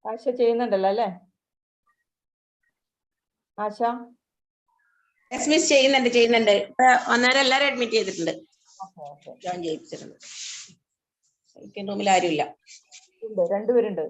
ആശ ചെയ്യുന്നുണ്ടല്ലോ അല്ലേ? ആശ ചെയ്യുന്നുണ്ട്. അന്നേരം എല്ലാരും അഡ്മിറ്റ് ചെയ്തിട്ടുണ്ട്. ജോയിൻ ചെയ്യിപ്പിച്ചിട്ടുണ്ട്. റൂമിൽ ആരുമില്ല. രണ്ടുപേരുണ്ട്.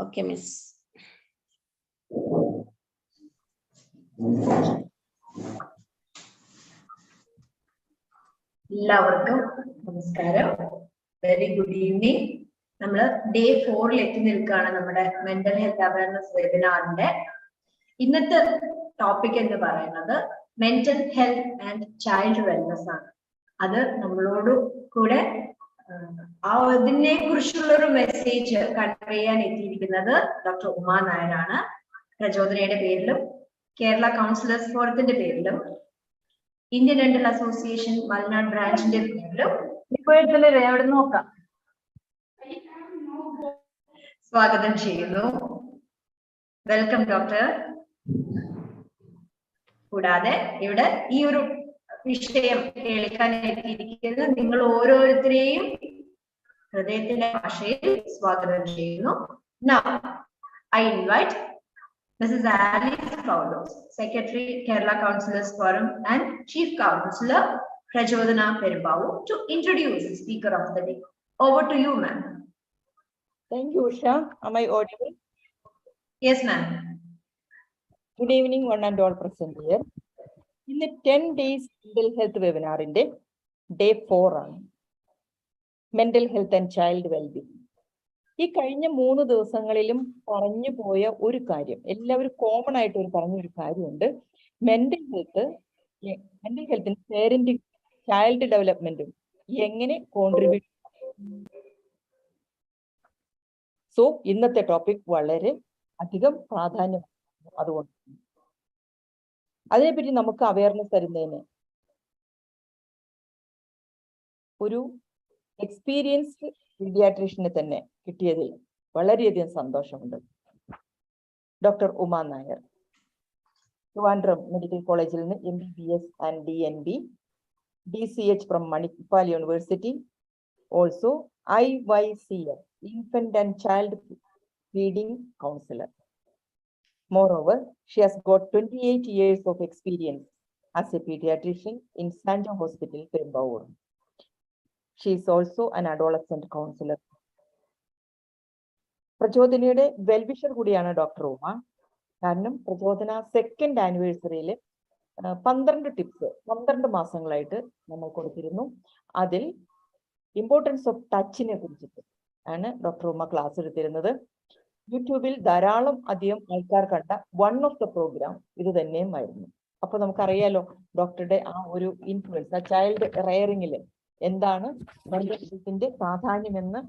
Okay, miss. എല്ലാവർക്കും നമസ്കാരം. Very good evening. നമ്മൾ ഡേ 4 എത്തി നിൽക്കുകയാണ് നമ്മുടെ മെന്റൽ ഹെൽത്ത് അവയർനെസ് വെബിനാറിന്റെ. ഇന്നത്തെ ടോപ്പിക് എന്ന് പറയുന്നത് mental health and child wellness ആണ്. അത് നമ്മളോട് കൂടെ അതിനെ കുറിച്ചുള്ള ഒരു മെസ്സേജ് കൺവേ ചെയ്യാൻ എത്തിയിരിക്കുന്നത് ഡോക്ടർ ഉമാ നായരാണ്. പ്രചോദനയുടെ പേരിലും കേരള കൗൺസിലേഴ്സ് ഫോറത്തിന്റെ പേരിലും ഇന്ത്യൻ ഡെന്റൽ അസോസിയേഷൻ മലനാട് ബ്രാഞ്ചിന്റെ പേരിലും എവിടെ നോക്കാം സ്വാഗതം ചെയ്യുന്നു. Welcome doctor. കൂടാതെ ഇവിടെ ഈ ഒരു വിഷയം കേൾക്കാൻ എത്തിയിരിക്കുന്നത് നിങ്ങൾ ഓരോരുത്തരെയും ഹൃദയത്തിന്റെ ഭാഷയിൽ സ്വാഗതം ചെയ്യുന്നു. Now, I invite Mrs. Alice Paulos, Secretary, Kerala Councillors Forum and Chief Councillor, Prachodana Perumbavoor, to introduce the speaker of the day. Over to you, ma'am. Thank you, Usha. Am I audible? Yes, ma'am. Good evening, one and all present here. In the 10 days mental health webinar in day 4 ആണ് mental health and child well-being. ഈ കഴിഞ്ഞ 3 ദിവസങ്ങളിലും പറഞ്ഞു പോയ ഒരു കാര്യം, എല്ലാവരും common ആയിട്ട് പറഞ്ഞൊരു കാര്യമുണ്ട്. മെന്റൽ ഹെൽത്തിന് പേരന്റിങ് ചൈൽഡ് ഡെവലപ്മെന്റും എങ്ങനെ കോൺട്രിബ്യൂട്ട്. സോ ഇന്നത്തെ ടോപ്പിക് വളരെ അധികം പ്രാധാന്യം. അതുകൊണ്ട് അതിനെപ്പറ്റി നമുക്ക് അവയർനെസ് തരുന്നതിന് ഒരു എക്സ്പീരിയൻസ്ഡ് പീഡിയാട്രീഷ്യനെ തന്നെ കിട്ടിയതിൽ വളരെയധികം സന്തോഷമുണ്ട്. ഡോക്ടർ ഉമാ നായർ, ട്രിവാൻഡ്രം മെഡിക്കൽ കോളേജിൽ നിന്ന് MBBS and DNB, DCH from Manipal university, also IYCF, Infant and Child Feeding Counselor. Moreover, she has got 28 years of experience as a pediatrician in Sanjo Hospital, Perumbavoor. She is also an adolescent counselor. പ്രചോദനയുടെ well wisher കൂടിയാണ് doctor Uma. കാരണം Prachodana 2nd ആനിവേഴ്സറിയിൽ 12 tips 12 മാസങ്ങളായിട്ട് നമ്മൾ കൊടുത്തിരുന്നു. അതിൽ importance of ടച്ചിനെ കുറിച്ചിട്ട് ആണ് doctor Uma class എടുത്തിരുന്നത്. യൂട്യൂബിൽ ധാരാളം അധികം ആൾക്കാർ കണ്ട വൺ ഓഫ് ദ പ്രോഗ്രാം ഇത് തന്നെയുമായിരുന്നു. അപ്പൊ നമുക്കറിയാലോ ഡോക്ടറുടെ ആ ഒരു ഇൻഫ്ലുവൻസ്, ആ ചൈൽഡ് റെയറിംഗിൽ എന്താണ് മെന്റൽ ഹെൽത്തിന്റെ പ്രാധാന്യമെന്ന്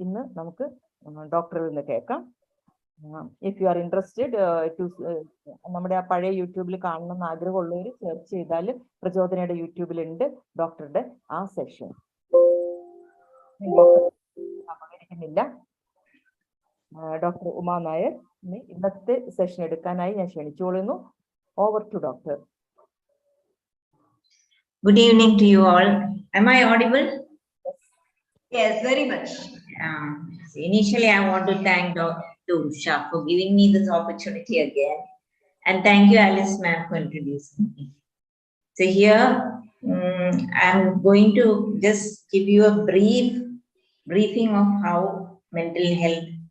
ഇന്ന് നമുക്ക് ഡോക്ടറിൽ നിന്ന് കേൾക്കാം. ഇഫ് യു ആർ ഇൻട്രസ്റ്റഡ് നമ്മുടെ ആ പഴയ യൂട്യൂബിൽ കാണണമെന്ന് ആഗ്രഹമുള്ളവർ സെർച്ച് ചെയ്താൽ പ്രചോദനയുടെ യൂട്യൂബിലുണ്ട് ഡോക്ടറുടെ ആ സെഷൻ. അപകരിക്കുന്നില്ല. ഡോക്ടർ ഉമാ നായർ ഇന്നത്തെ സെഷൻ എടുക്കാനായി ഞാൻ ക്ഷണിച്ചുകൊള്ളുന്നു. Over to doctor. Good evening to you all. Am I audible? Yes, very much. So initially, I want to thank Dr. Usha for giving me this opportunity again. And thank you, Alice ma'am, for introducing me. So here, I'm going to just give you a briefing of how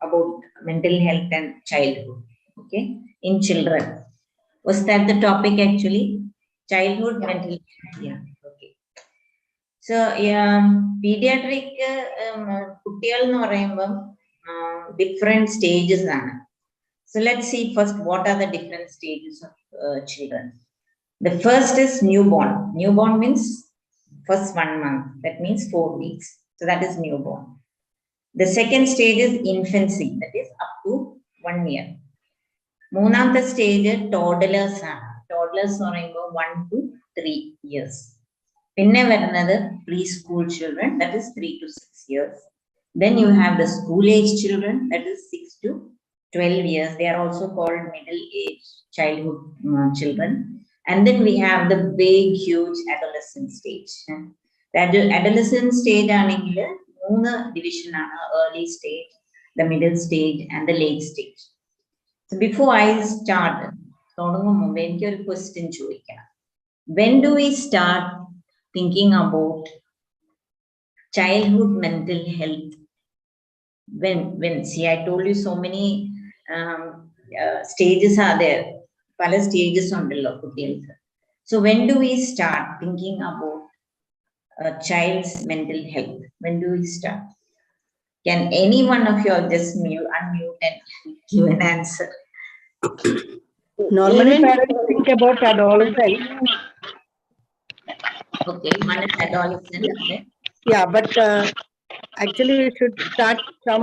about mental health and childhood, okay, in children. Was that the topic actually? Childhood mental health, yeah, okay. So pediatric കുട്ടികൾ എന്ന് പറയുമ്പോൾ different stages ആണ്. So let's see first what are the different stages of children. The first is newborn. Newborn means first 1 month, that means 4 weeks. So that is newborn. The second stage is infancy, that is up to 1 year. മൂന്നാമത്തെ stage ടോഡലേഴ്സ് ആണ്. ടോഡലേഴ്സ് എന്ന് പറയുമ്പോൾ 1 to 3 years. Pinne varunathu preschool children, that is 3 to 6 years. Then you have the school age children, that is 6 to 12 years. They are also called middle age childhood children. And then we have the big, huge adolescent stage. That adolescent stage is a division: early stage, the middle stage, and the late stage. So before I start, a question. When do we start thinking about childhood mental health? When see, I told you so many stages are there. Pala stages on the. So when do we start thinking about a child's mental health? When do we start? Can any one of you all just unmute and give an answer? Normally, parents think about adolescence. Okay, one is adolescent. Okay. Yeah, but actually, we should start from,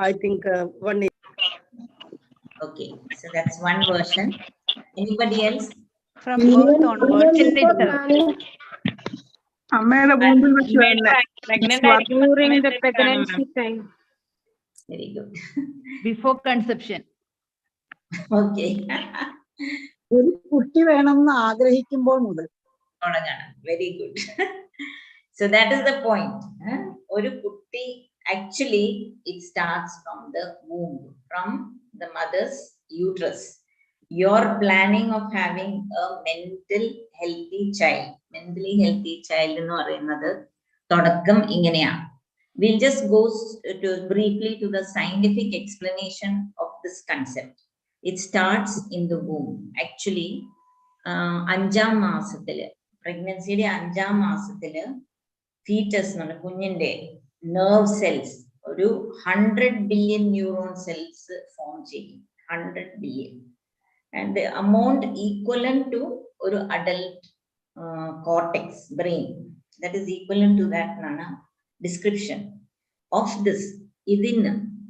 I think, 1 year. Okay, so that's one version. Anybody else? From birth onwards. During the pregnancy time. Very good. Before conception. Okay. Very good. So that is the point. Actually, it starts from the womb, from the mother's uterus. Your planning of having a mentally healthy child or another, we'll just go briefly to the scientific explanation of this concept. It starts in the womb. Actually, അഞ്ചാം മാസത്തില് pregnancy അഞ്ചാം മാസത്തില് fetus കുഞ്ഞിന്റെ nerve cells ഒരു 100 billion neuron cells form ചെയ്യും. 100 billion, and the amount equivalent to ഒരു adult cortex brain, that is equivalent to that description of this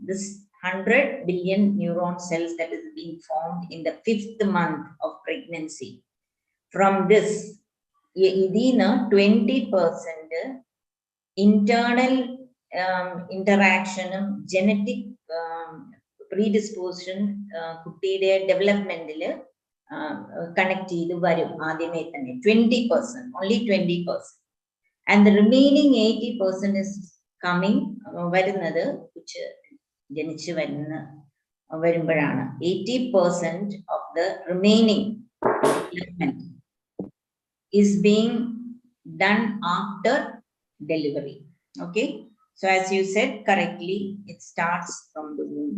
this 100 billion neuron cells that is being formed in the 5th month of pregnancy. From this, 20% internal interaction, genetic predisposition, development connect to 20%, only 20%. And the remaining 80% is coming which 80% of the remaining development is being done after delivery. Okay, so as you said correctly, it starts from the womb,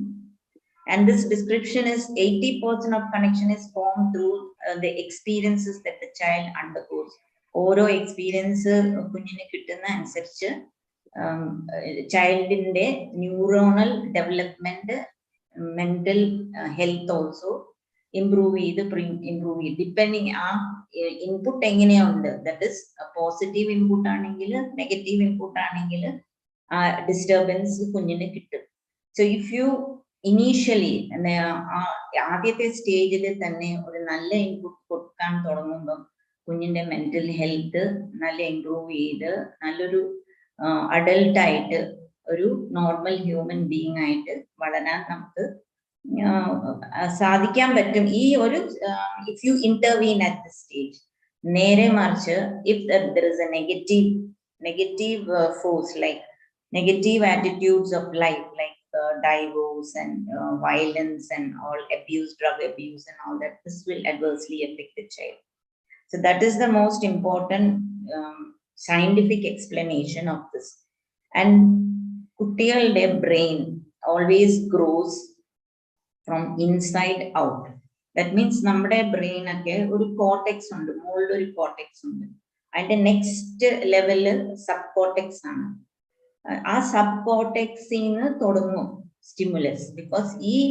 and this description is 80% of connection is formed through the experiences that the child undergoes. Oro experience kunyine kittuna ansariche child in the neuronal development, mental health also improve depending on input that is a positive input negative input disturbance kunyine kittu. So if you initially stage thanne oru nalla input kodkan thodangumbam kunyinte mental health nalla improve cheyidu nalloru adult aayittu oru normal human being aayittu valaran namukku sadhikkan pattum if you intervene at this stage. Nere marche, if there is a negative force, like negative attitudes of life, like divorce and violence and all abuse, drug abuse and all that, this will adversely affect the child. So that is the most important scientific explanation of this. And kuttiyalude brain always grows from inside out. That means nammade brain okke oru cortex undu, mold oru cortex undu, and the next level subcortex aanu. Aa subcortex inu thodunnu stimulus, because ee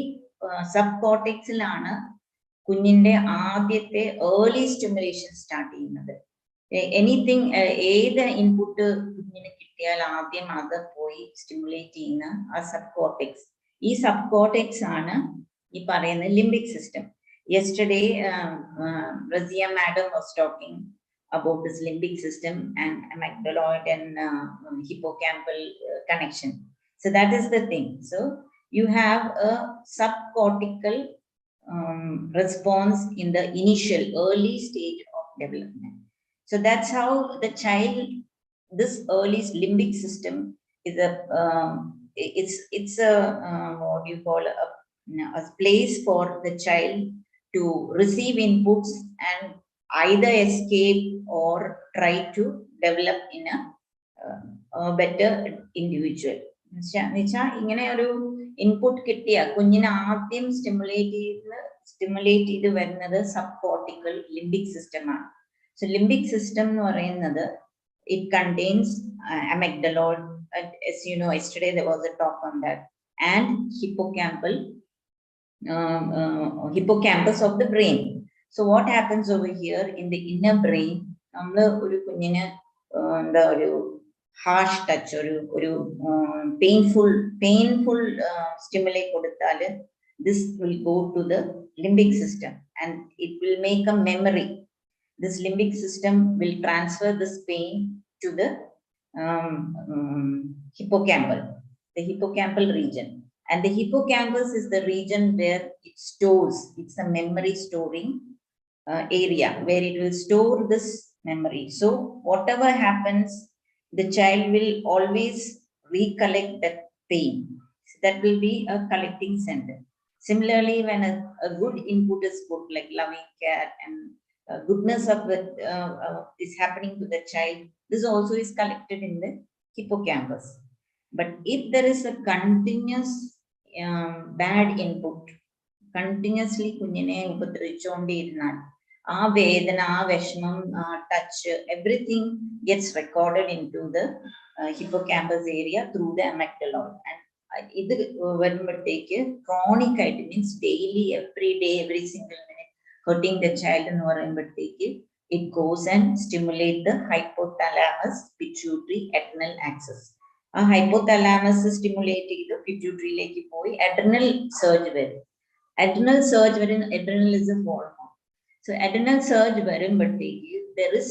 subcortex ilana kunyinte aadyathe early stimulation start cheyyunnathu. Anything either input kunyine kittiyal aadyam adu poi stimulate cheyyuna aa subcortex. Ee subcortex aanu limbic system. Yesterday, Razia madam was talking about this limbic system and amygdaloid and hippocampal connection. So that is the thing. So you have a subcortical response in the initial early stage of development. So that's how the child, this early limbic system is a it's a what do you call a place for the child to receive inputs and either escape or try to develop in a better individual. ഇങ്ങനെ ഒരു input കിട്ടിയ കുഞ്ഞിനെ ആദ്യം stimulate ചെയ്ത് വരുന്നത് sub cortical limbic system ആണ്. So limbic system എന്ന് പറയുന്നത് it contains amygdaloid, as you know, yesterday there was a talk on that, and hippocampus of the brain. So what happens over here in the inner brain, nammal oru kunyine oru harsh touch oru painful stimuli koduttal, this will go to the limbic system and it will make a memory. This limbic system will transfer this pain to the the hippocampal region. And the hippocampus is the region where it stores, it's a memory storing area where it will store this memory. So whatever happens, the child will always recollect that pain. So that will be a collecting center. Similarly, when a good input is put, like loving care and goodness of it is happening to the child, this also is collected in the hippocampus. But if there is a continuous bad input, continuously kunyine upadravichonde irunal, aa vedana, aa veshmam, touch, everything gets recorded into the hippocampus area through the amygdaloid. And idu varumbathekku chronic it means daily, every day, every single minute hurting the child and varumbathekku it goes and stimulate the hypothalamus pituitary adrenal axis. A hypothalamus stimulate the pituitary like poi adrenal surge varum. Adrenal surge varum, adrenal is a hormone. So adrenal surge varumbathekku there is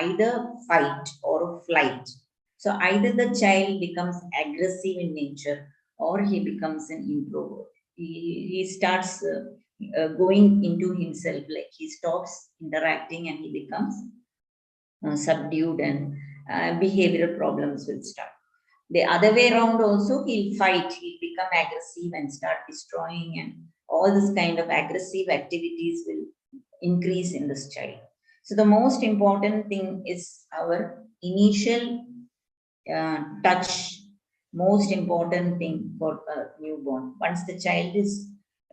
either fight or flight. So either the child becomes aggressive in nature or he becomes an introvert. He starts going into himself, like he stops interacting and he becomes subdued, and behavioral problems will start. The other way around also, he'll fight, he'll become aggressive and start destroying, and all this kind of aggressive activities will increase in this child. So the most important thing is our initial touch, most important thing for a newborn. Once the child is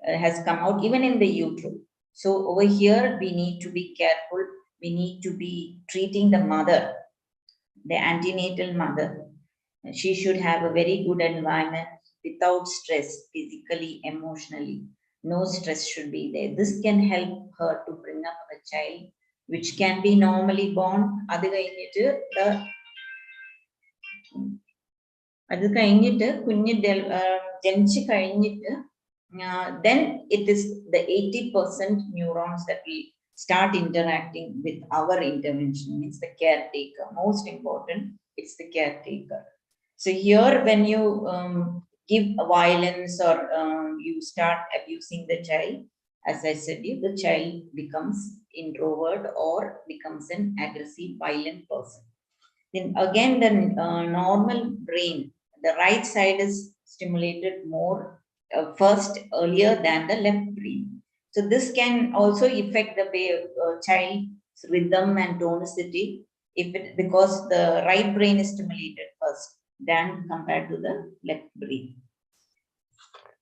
has come out, even in the utero. So over here, we need to be careful. We need to be treating the mother, the antenatal mother. She should have a very good environment without stress, physically, emotionally. No stress should be there. This can help her to bring up a child which can be normally born. Adu kayinittu kunni jenichu kayinittu then it is the 80% neurons that will start interacting with our intervention, means the caretaker. Most important, it's the caretaker. So here, when you give violence or you start abusing the child, as I said, the child becomes introvert or becomes an aggressive, violent person. Then again, the normal brain, the right side is stimulated more first earlier than the left brain. So this can also affect the child's rhythm and tonicity because the right brain is stimulated first than compared to the left brain.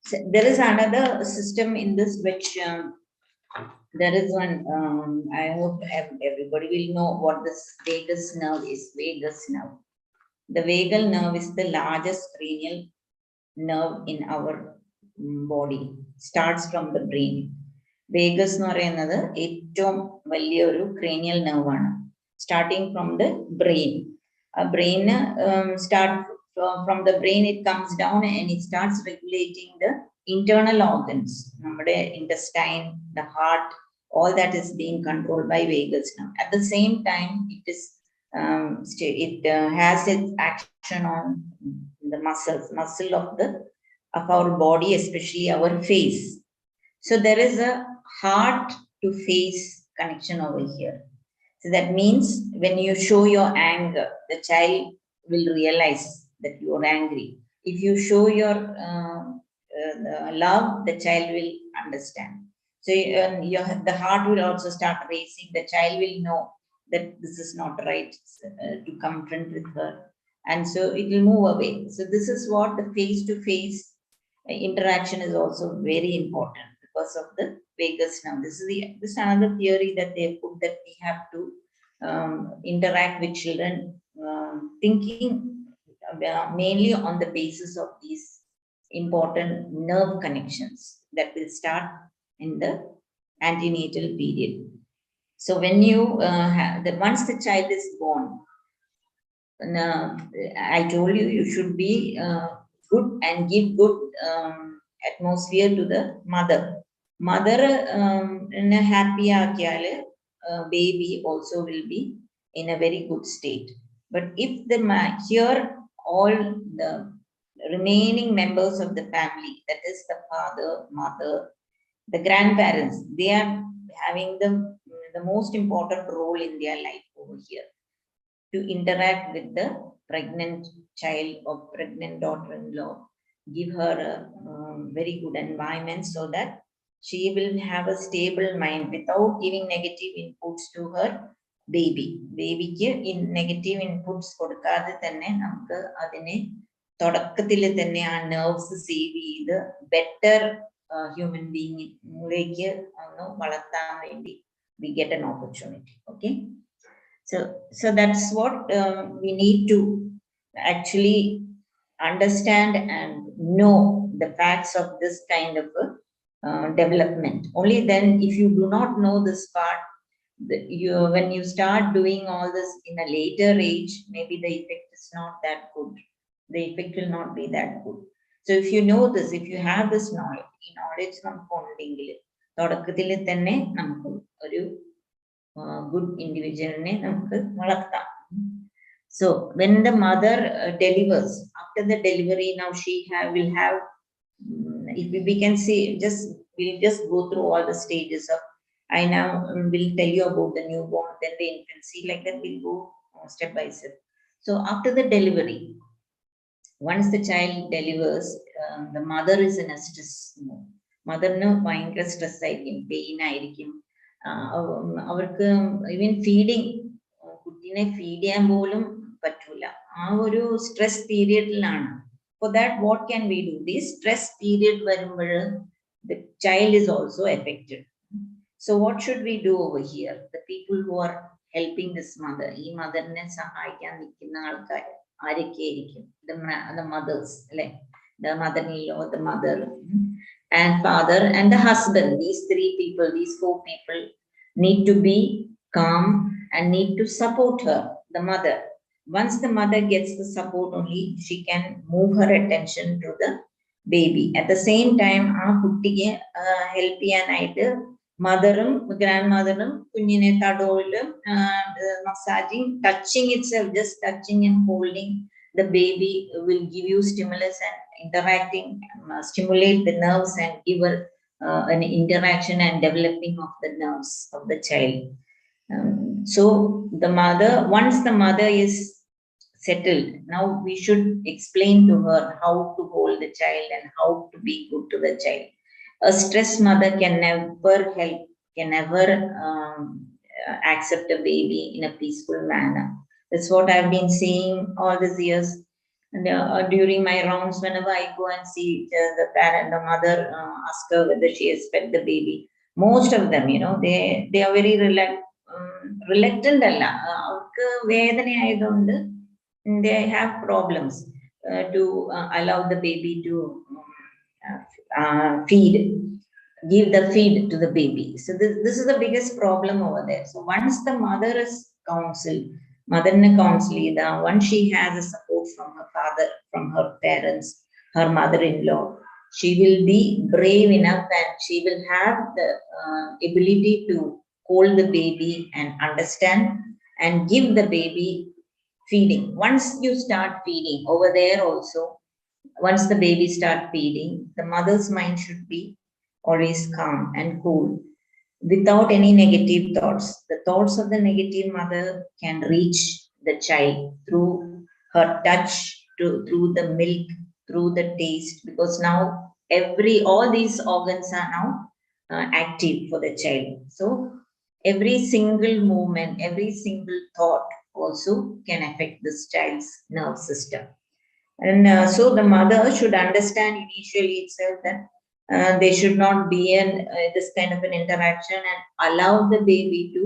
So there is another system in this which there is one, I hope everybody will know what this vagus nerve is. Vagus nerve. The vagal nerve is the largest cranial nerve in our body. Starts from the brain. Vagus എന്ന് പറയുന്നത് ഏറ്റവും വലിയൊരു cranial nerve ആണ്. Starting from the brain. A brain from the brain, it comes down and it starts regulating the internal organs. നമ്മുടെ intestine, the heart, all that is being controlled by vagus nerve. At the same time, it is has its action on the muscle of our body, especially our face. So there is a heart to face connection over here. So that means when you show your anger, the child will realize that you are angry. If you show your love, the child will understand. So the heart will also start racing. The child will know that this is not right to confront with her. And so it will move away. So this is what the face-to-face interaction is also very important because of the vagus nerve. This is another theory that they put, that we have to interact with children, thinking mainly on the basis of these important nerve connections that will start in the antenatal period. So when you once the child is born, I told you, you should be good and give good atmosphere to the mother. Mother in a happy baby also will be in a very good state. But if here all the remaining members of the family, that is the father, mother, the grandparents, they are having the most important role in their life over here, to interact with the pregnant child or pregnant daughter-in-law, give her a very good environment so that she will have a stable mind without giving negative inputs to her baby. Babyക്ക് negative inputs കൊടുക്കാതെ തന്നെ നമുക്ക് അതിനെ തുടക്കത്തിൽ തന്നെ ആ nerves save ചെയ്ത് better human being ലേക്ക് ഒന്ന് വളർത്താൻ വേണ്ടി we get an opportunity. Okay. So that's what we need to actually understand and know the facts of this kind of development. Only then, if you do not know this part, when you start doing all this in a later age, maybe the effect is not that good. The effect will not be that good. So if you know this, if you have this knowledge തുടക്കത്തിൽ തന്നെ നമുക്ക് ഒരു good individual ne namukku valatham. So when the mother delivers, after the delivery, now she will have, if we can see, we'll just go through all the stages of, I now will tell you about the newborn, then the infancy, like that we'll go step by step. So after the delivery, once the child delivers, the mother is in a stress mode. Mother no ഭയങ്കര stress ആയിരിക്കും, pain ആയിരിക്കും. അവർക്ക് even feeding, കുട്ടീനെ feed ചെയ്യാൻ പോലും പറ്റൂല, ആ ഒരു stress പീരിയഡിലാണ്. For that, what can we do? This stress period വരുമ്പോൾ the child is also affected. So what should we do over here? The people who are helping this mother, ഈ മദറിനെ സഹായിക്കാൻ നിൽക്കുന്ന ആൾക്കാർ ആരൊക്കെയായിരിക്കും? The mothers, അല്ലെ? The mother-in-law, the mother and father and the husband. These three people, these four people need to be calm and need to support her, the mother. Once the mother gets the support, only she can move her attention to the baby. At the same time, kuttiye help cheyanayittu mother-um grandmother-um kunyine tadolum massaging, touching itself, just touching and holding the baby will give you stimulus, and interacting stimulate the nerves and give her an interaction and developing of the nerves of the child. So the mother, once the mother is settled, now we should explain to her how to hold the child and how to be good to the child. A stressed mother can never help, can never accept a baby in a peaceful manner. That's what I've been seeing all these years. And during my rounds, whenever I go and see the parent, the mother, ask her whether she has fed the baby. Most of them, they are very reluctant. They have problems to allow the baby to give the feed to the baby. So this is the biggest problem over there. So once the mother is counseled, once she has a support from her father, from her parents, her mother-in-law, she will be brave enough and she will have the ability to hold the baby and understand and give the baby feeding. Once you start feeding over there also, once the baby start feeding, the mother's mind should be always calm and cool without any negative thoughts. The thoughts of the negative mother can reach the child through her touch, through the milk, through the taste, because now all these organs are now active for the child. So every single movement, every single thought also can affect this child's nerve system. And so the mother should understand initially itself that there should not be this kind of an interaction, and allow the baby to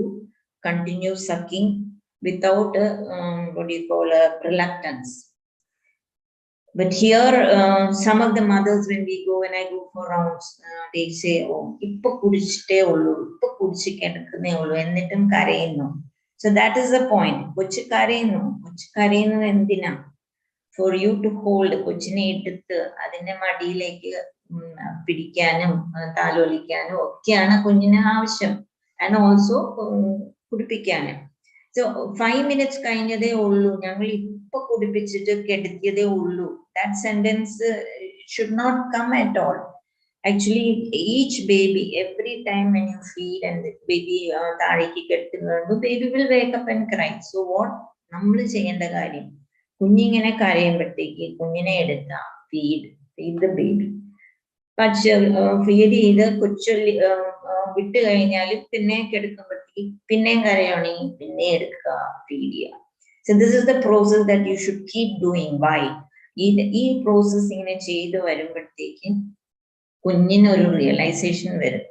continue sucking without reluctance. But here, some of the mothers, when I go for rounds, they say, "Oh, ippo kudichitte ullu, ippo kudichi kedukkunne ullu, ennittum karayunnu." So that is the point. Kochu karayunnu endina? For you to hold kochine eduthu adinte madiyilekku പിടിക്കാനും താലോലിക്കാനും ഒക്കെയാണ് കുഞ്ഞിന് ആവശ്യം, and also കുടിപ്പിക്കാനും. So 5 minutes കഴിഞ്ഞതേ ഉള്ളൂ, ഞങ്ങൾ ഇപ്പൊ കുടിപ്പിച്ചിട്ട് കെടുത്തിയതേ ഉള്ളൂ. That sentence should not come at all. Actually, each baby, every time when you feed and the baby താഴേക്ക് കെട്ടുന്നുണ്ട്, baby will wake up and cry. So what നമ്മൾ ചെയ്യേണ്ട കാര്യം, കുഞ്ഞിങ്ങനെ കരയുമ്പോഴത്തേക്ക് കുഞ്ഞിനെ എടുക്കുക, feed the baby. പക്ഷെ ഫീഡ് ചെയ്ത് കൊച്ചൊല്ലി വിട്ട് കഴിഞ്ഞാൽ പിന്നെ കെടുക്കുമ്പോഴത്തേക്ക് പിന്നെയും കരയാണെങ്കിൽ പിന്നെ എടുക്കുക, ഫീഡ് ചെയ്യുക. So this is the process that you should keep doing. Why? ഈ പ്രോസസ് ഇങ്ങനെ ചെയ്ത് വരുമ്പോഴത്തേക്ക് കുഞ്ഞിനൊരു റിയലൈസേഷൻ വരും,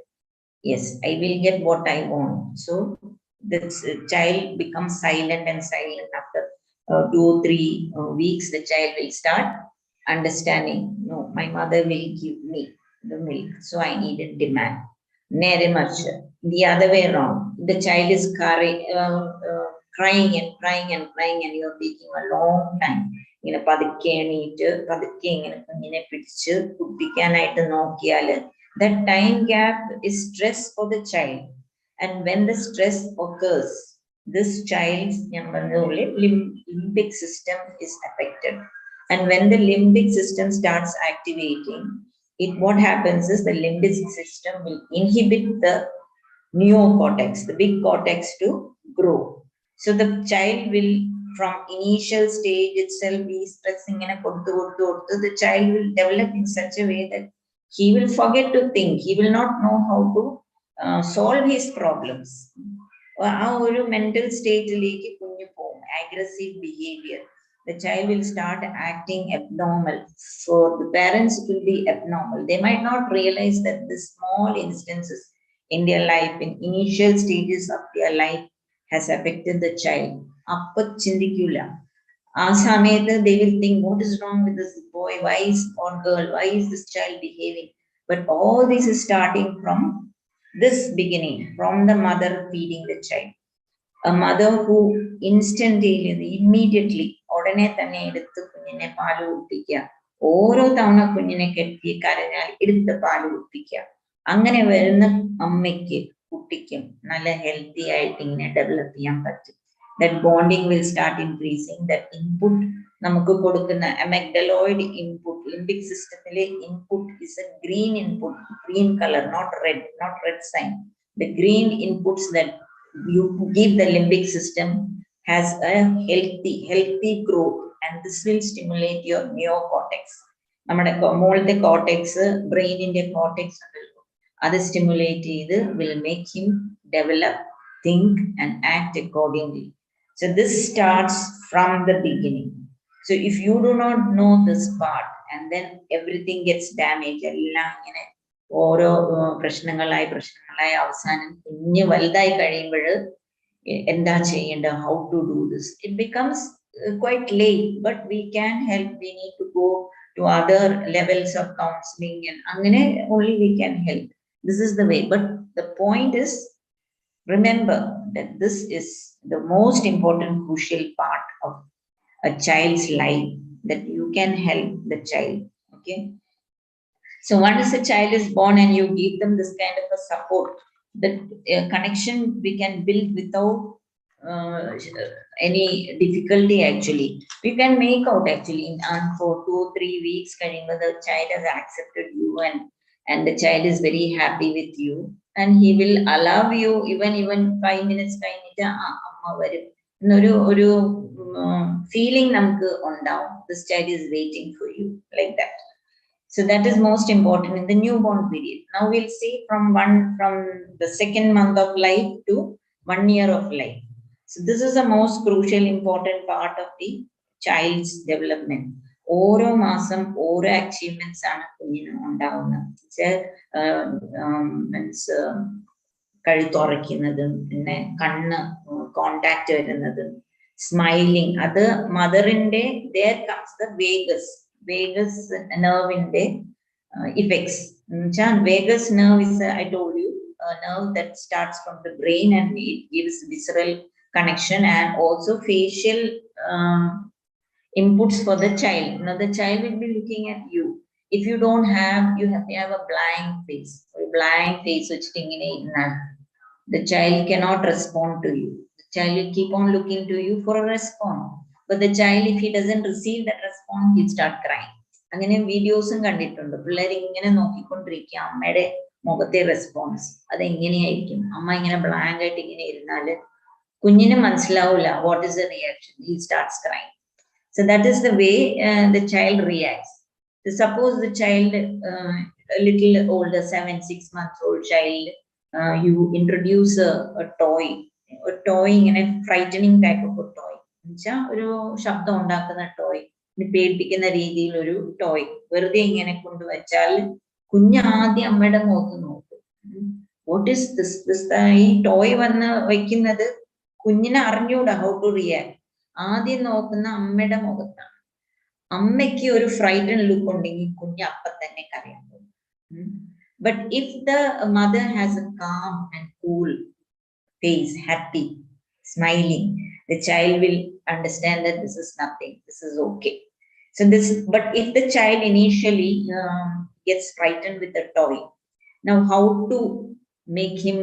yes, I will get what I want. So this child becomes silent, and silent after 2 or 3 weeks the child will start understanding, no, my mother will give me the milk, so I need a demand. Nere much the other way around, the child is crying and crying and crying, and you are taking a long time. ഇങ്ങനെ പതുക്കെ എണീറ്റ് പതുക്കെ ഇങ്ങനെ കുഞ്ഞിനെ പിടിച്ച് കുടിപ്പിക്കാനായിട്ട് നോക്കിയാൽ that time gap is stress for the child, and when the stress occurs, this child's limbic system is affected. And when the limbic system starts activating, what happens is the limbic system will inhibit the neocortex, the big cortex, to grow. So the child will, from initial stage itself, be stressing and the child will develop in such a way that he will forget to think. He will not know how to solve his problems. Or mental state, aggressive behavior. The child will start acting abnormal. For the parents, it will be abnormal. They might not realize that the small instances in their life, in initial stages of their life, has affected the child. They will think, what is wrong with this boy? Why is, or girl, why is this child behaving? But all this is starting from this beginning, from the mother feeding the child. A mother who instantaneously, immediately, ഉടനെ തന്നെ എടുത്ത് കുഞ്ഞിനെ പാല് കുടിപ്പിക്കുക, ഓരോ തവണ കുഞ്ഞിനെ കെട്ടി കരഞ്ഞാൽ എടുത്ത് പാല് കുടിപ്പിക്കുക, അങ്ങനെ വരുന്ന അമ്മയ്ക്ക് കുട്ടിക്കും നല്ല ഹെൽത്തി ആയിട്ട് ഇങ്ങനെ ഡെവലപ്പ് ചെയ്യാൻ പറ്റും. That bonding will start increasing. That input നമുക്ക് കൊടുക്കുന്ന amygdaloid input, limbic systemത്തിലെ input is a green input, green color, not red sign. The green inputs that you give the limbic system has a healthy growth, and this will stimulate your neocortex. നമ്മുടെ മോളത്തെ cortex, ബ്രെയിനിന്റെ cortex ഉണ്ടല്ലോ, അത് stimulate ചെയ്ത് will make him develop, think and act accordingly. So this starts from the beginning. So if you do not know this part, and then everything gets damaged, എല്ലാം ഇങ്ങനെ ഓരോ പ്രശ്നങ്ങളായി അവസാനം കുഞ്ഞ് വലുതായി കഴിയുമ്പോൾ എന്താ ചെയ്യേണ്ട, how to do this, it becomes quite late. But we can help. We need to go to other levels of counseling, and അങ്ങനെ only we can help. This is the way. But the point is, remember that this is the most important, crucial part of a child's life, that you can help the child. Okay. So once a child is born and you give them this kind of a support, the connection we can build without any difficulty actually. We can make out actually for 2 or 3 weeks, the child has accepted you and the child is very happy with you and he will allow you even 5 minutes feeling this child is waiting for you like that. So that is most important in the newborn period. Now we'll see from the second month of life to 1 year of life. So this is the most crucial important part of the child's development. Oro masam, oro achievements are contact smiling. Other mother in day, there comes the vagus nerve in the effects. Vagus nerve is, I told you, a nerve that starts from the brain and it gives visceral connection and also facial inputs for the child. Now the child will be looking at you. If you don't have, you have to have a blank face. Which the child cannot respond to you. The child will keep on looking to you for a response. But the child, if he doesn't receive that response, he'll start crying. അങ്ങനെ വീഡിയോസും കണ്ടിട്ടുണ്ട്. പിള്ളേർ ഇങ്ങനെ നോക്കിക്കൊണ്ടിരിക്കുക അമ്മയുടെ മുഖത്തെ response അതെങ്ങനെയായിരിക്കും. അമ്മ ഇങ്ങനെ blank ആയിട്ട് ഇങ്ങനെ ഇരുന്നാല് കുഞ്ഞിന് മനസ്സിലാവില്ല what is the reaction. He starts crying. So that is the way the child reacts. So suppose the child a little older, 7-6 months old child, you introduce a toy in a frightening type of a toy. ഒരു ശബ്ദം ഉണ്ടാക്കുന്ന toy, പേടിപ്പിക്കുന്ന രീതിയിൽ ഒരു toy വെറുതെ ഇങ്ങനെ കൊണ്ടുവച്ചാൽ കുഞ്ഞ് ആദ്യം അമ്മയുടെ മുഖത്ത് നോക്കും. What is this? ഈ ടോയ് വന്ന് വയ്ക്കുന്നത് കുഞ്ഞിനെ അറിഞ്ഞൂടാ ഹൗ ടു റിയാക്ട്. ആദ്യം നോക്കുന്ന അമ്മയുടെ മുഖത്താണ്. അമ്മയ്ക്ക് ഒരു ഫ്രൈറ്റൻ ലുക്ക് ഉണ്ടെങ്കിൽ കുഞ്ഞ് അപ്പം തന്നെ കരയാൻ പോകും. But if the mother has a calm and cool face, happy, smiling, the child will understand that this is nothing, this is okay. So but if the child initially gets frightened with the toy, now how to make him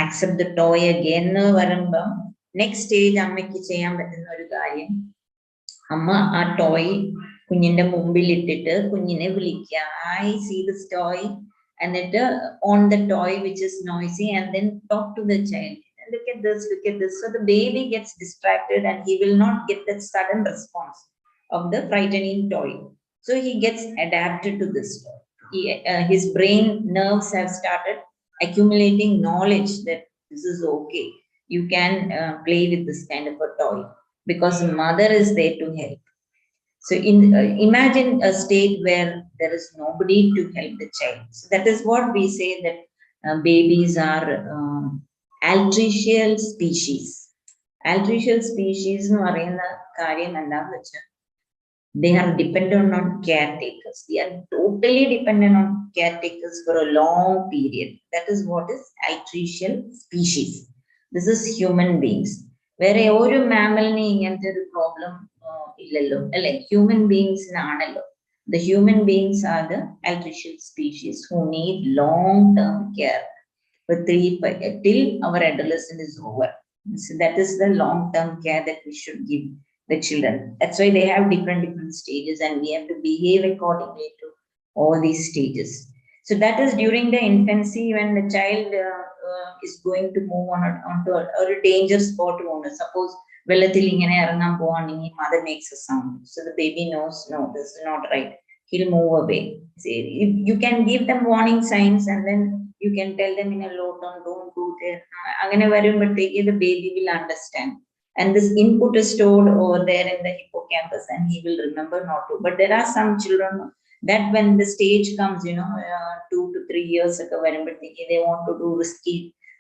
accept the toy again? Next stage, അമ്മയ്ക്ക് ചെയ്യാൻ പറ്റുന്ന ഒരു കാര്യം, അമ്മ ആ toy കുഞ്ഞിന്റെ മുമ്പിൽ ഇട്ടിട്ട് കുഞ്ഞിനെ വിളിക്കുക, I see this toy, and then on the toy which is noisy, and then talk to the child. Look at this, look at this. So the baby gets distracted and he will not get that sudden response of the frightening toy. So he gets adapted to this toy. His brain nerves have started accumulating knowledge that this is okay. You can play with this kind of a toy because mother is there to help. So imagine a state where there is nobody to help the child. So that is what we say that babies are altricial species. Altricial species nu parayna karyam endanu vecha, they are dependent on caretakers. They are totally dependent on caretakers for a long period. That is what is altricial species. This is human beings. Where oru mammal ni ingante oru problem illallo alle human beings naanallo. The human beings are the altricial species who need long term care for till our adolescence is over. So that is the long term care that we should give the children. That's why they have different stages and we have to behave accordingly to all these stages. So that is during the infancy when the child is going to move onto a danger spot. Suppose mother makes a sound, so the baby knows, no, this is not right, he'll move away. See, you can give them warning signs and then you can tell them in a low tone, don't go there. The baby will understand. And this input is stored over there in the hippocampus and he will remember not to. But there are some children that when the stage comes, 2 to 3 years ago, they want to do risky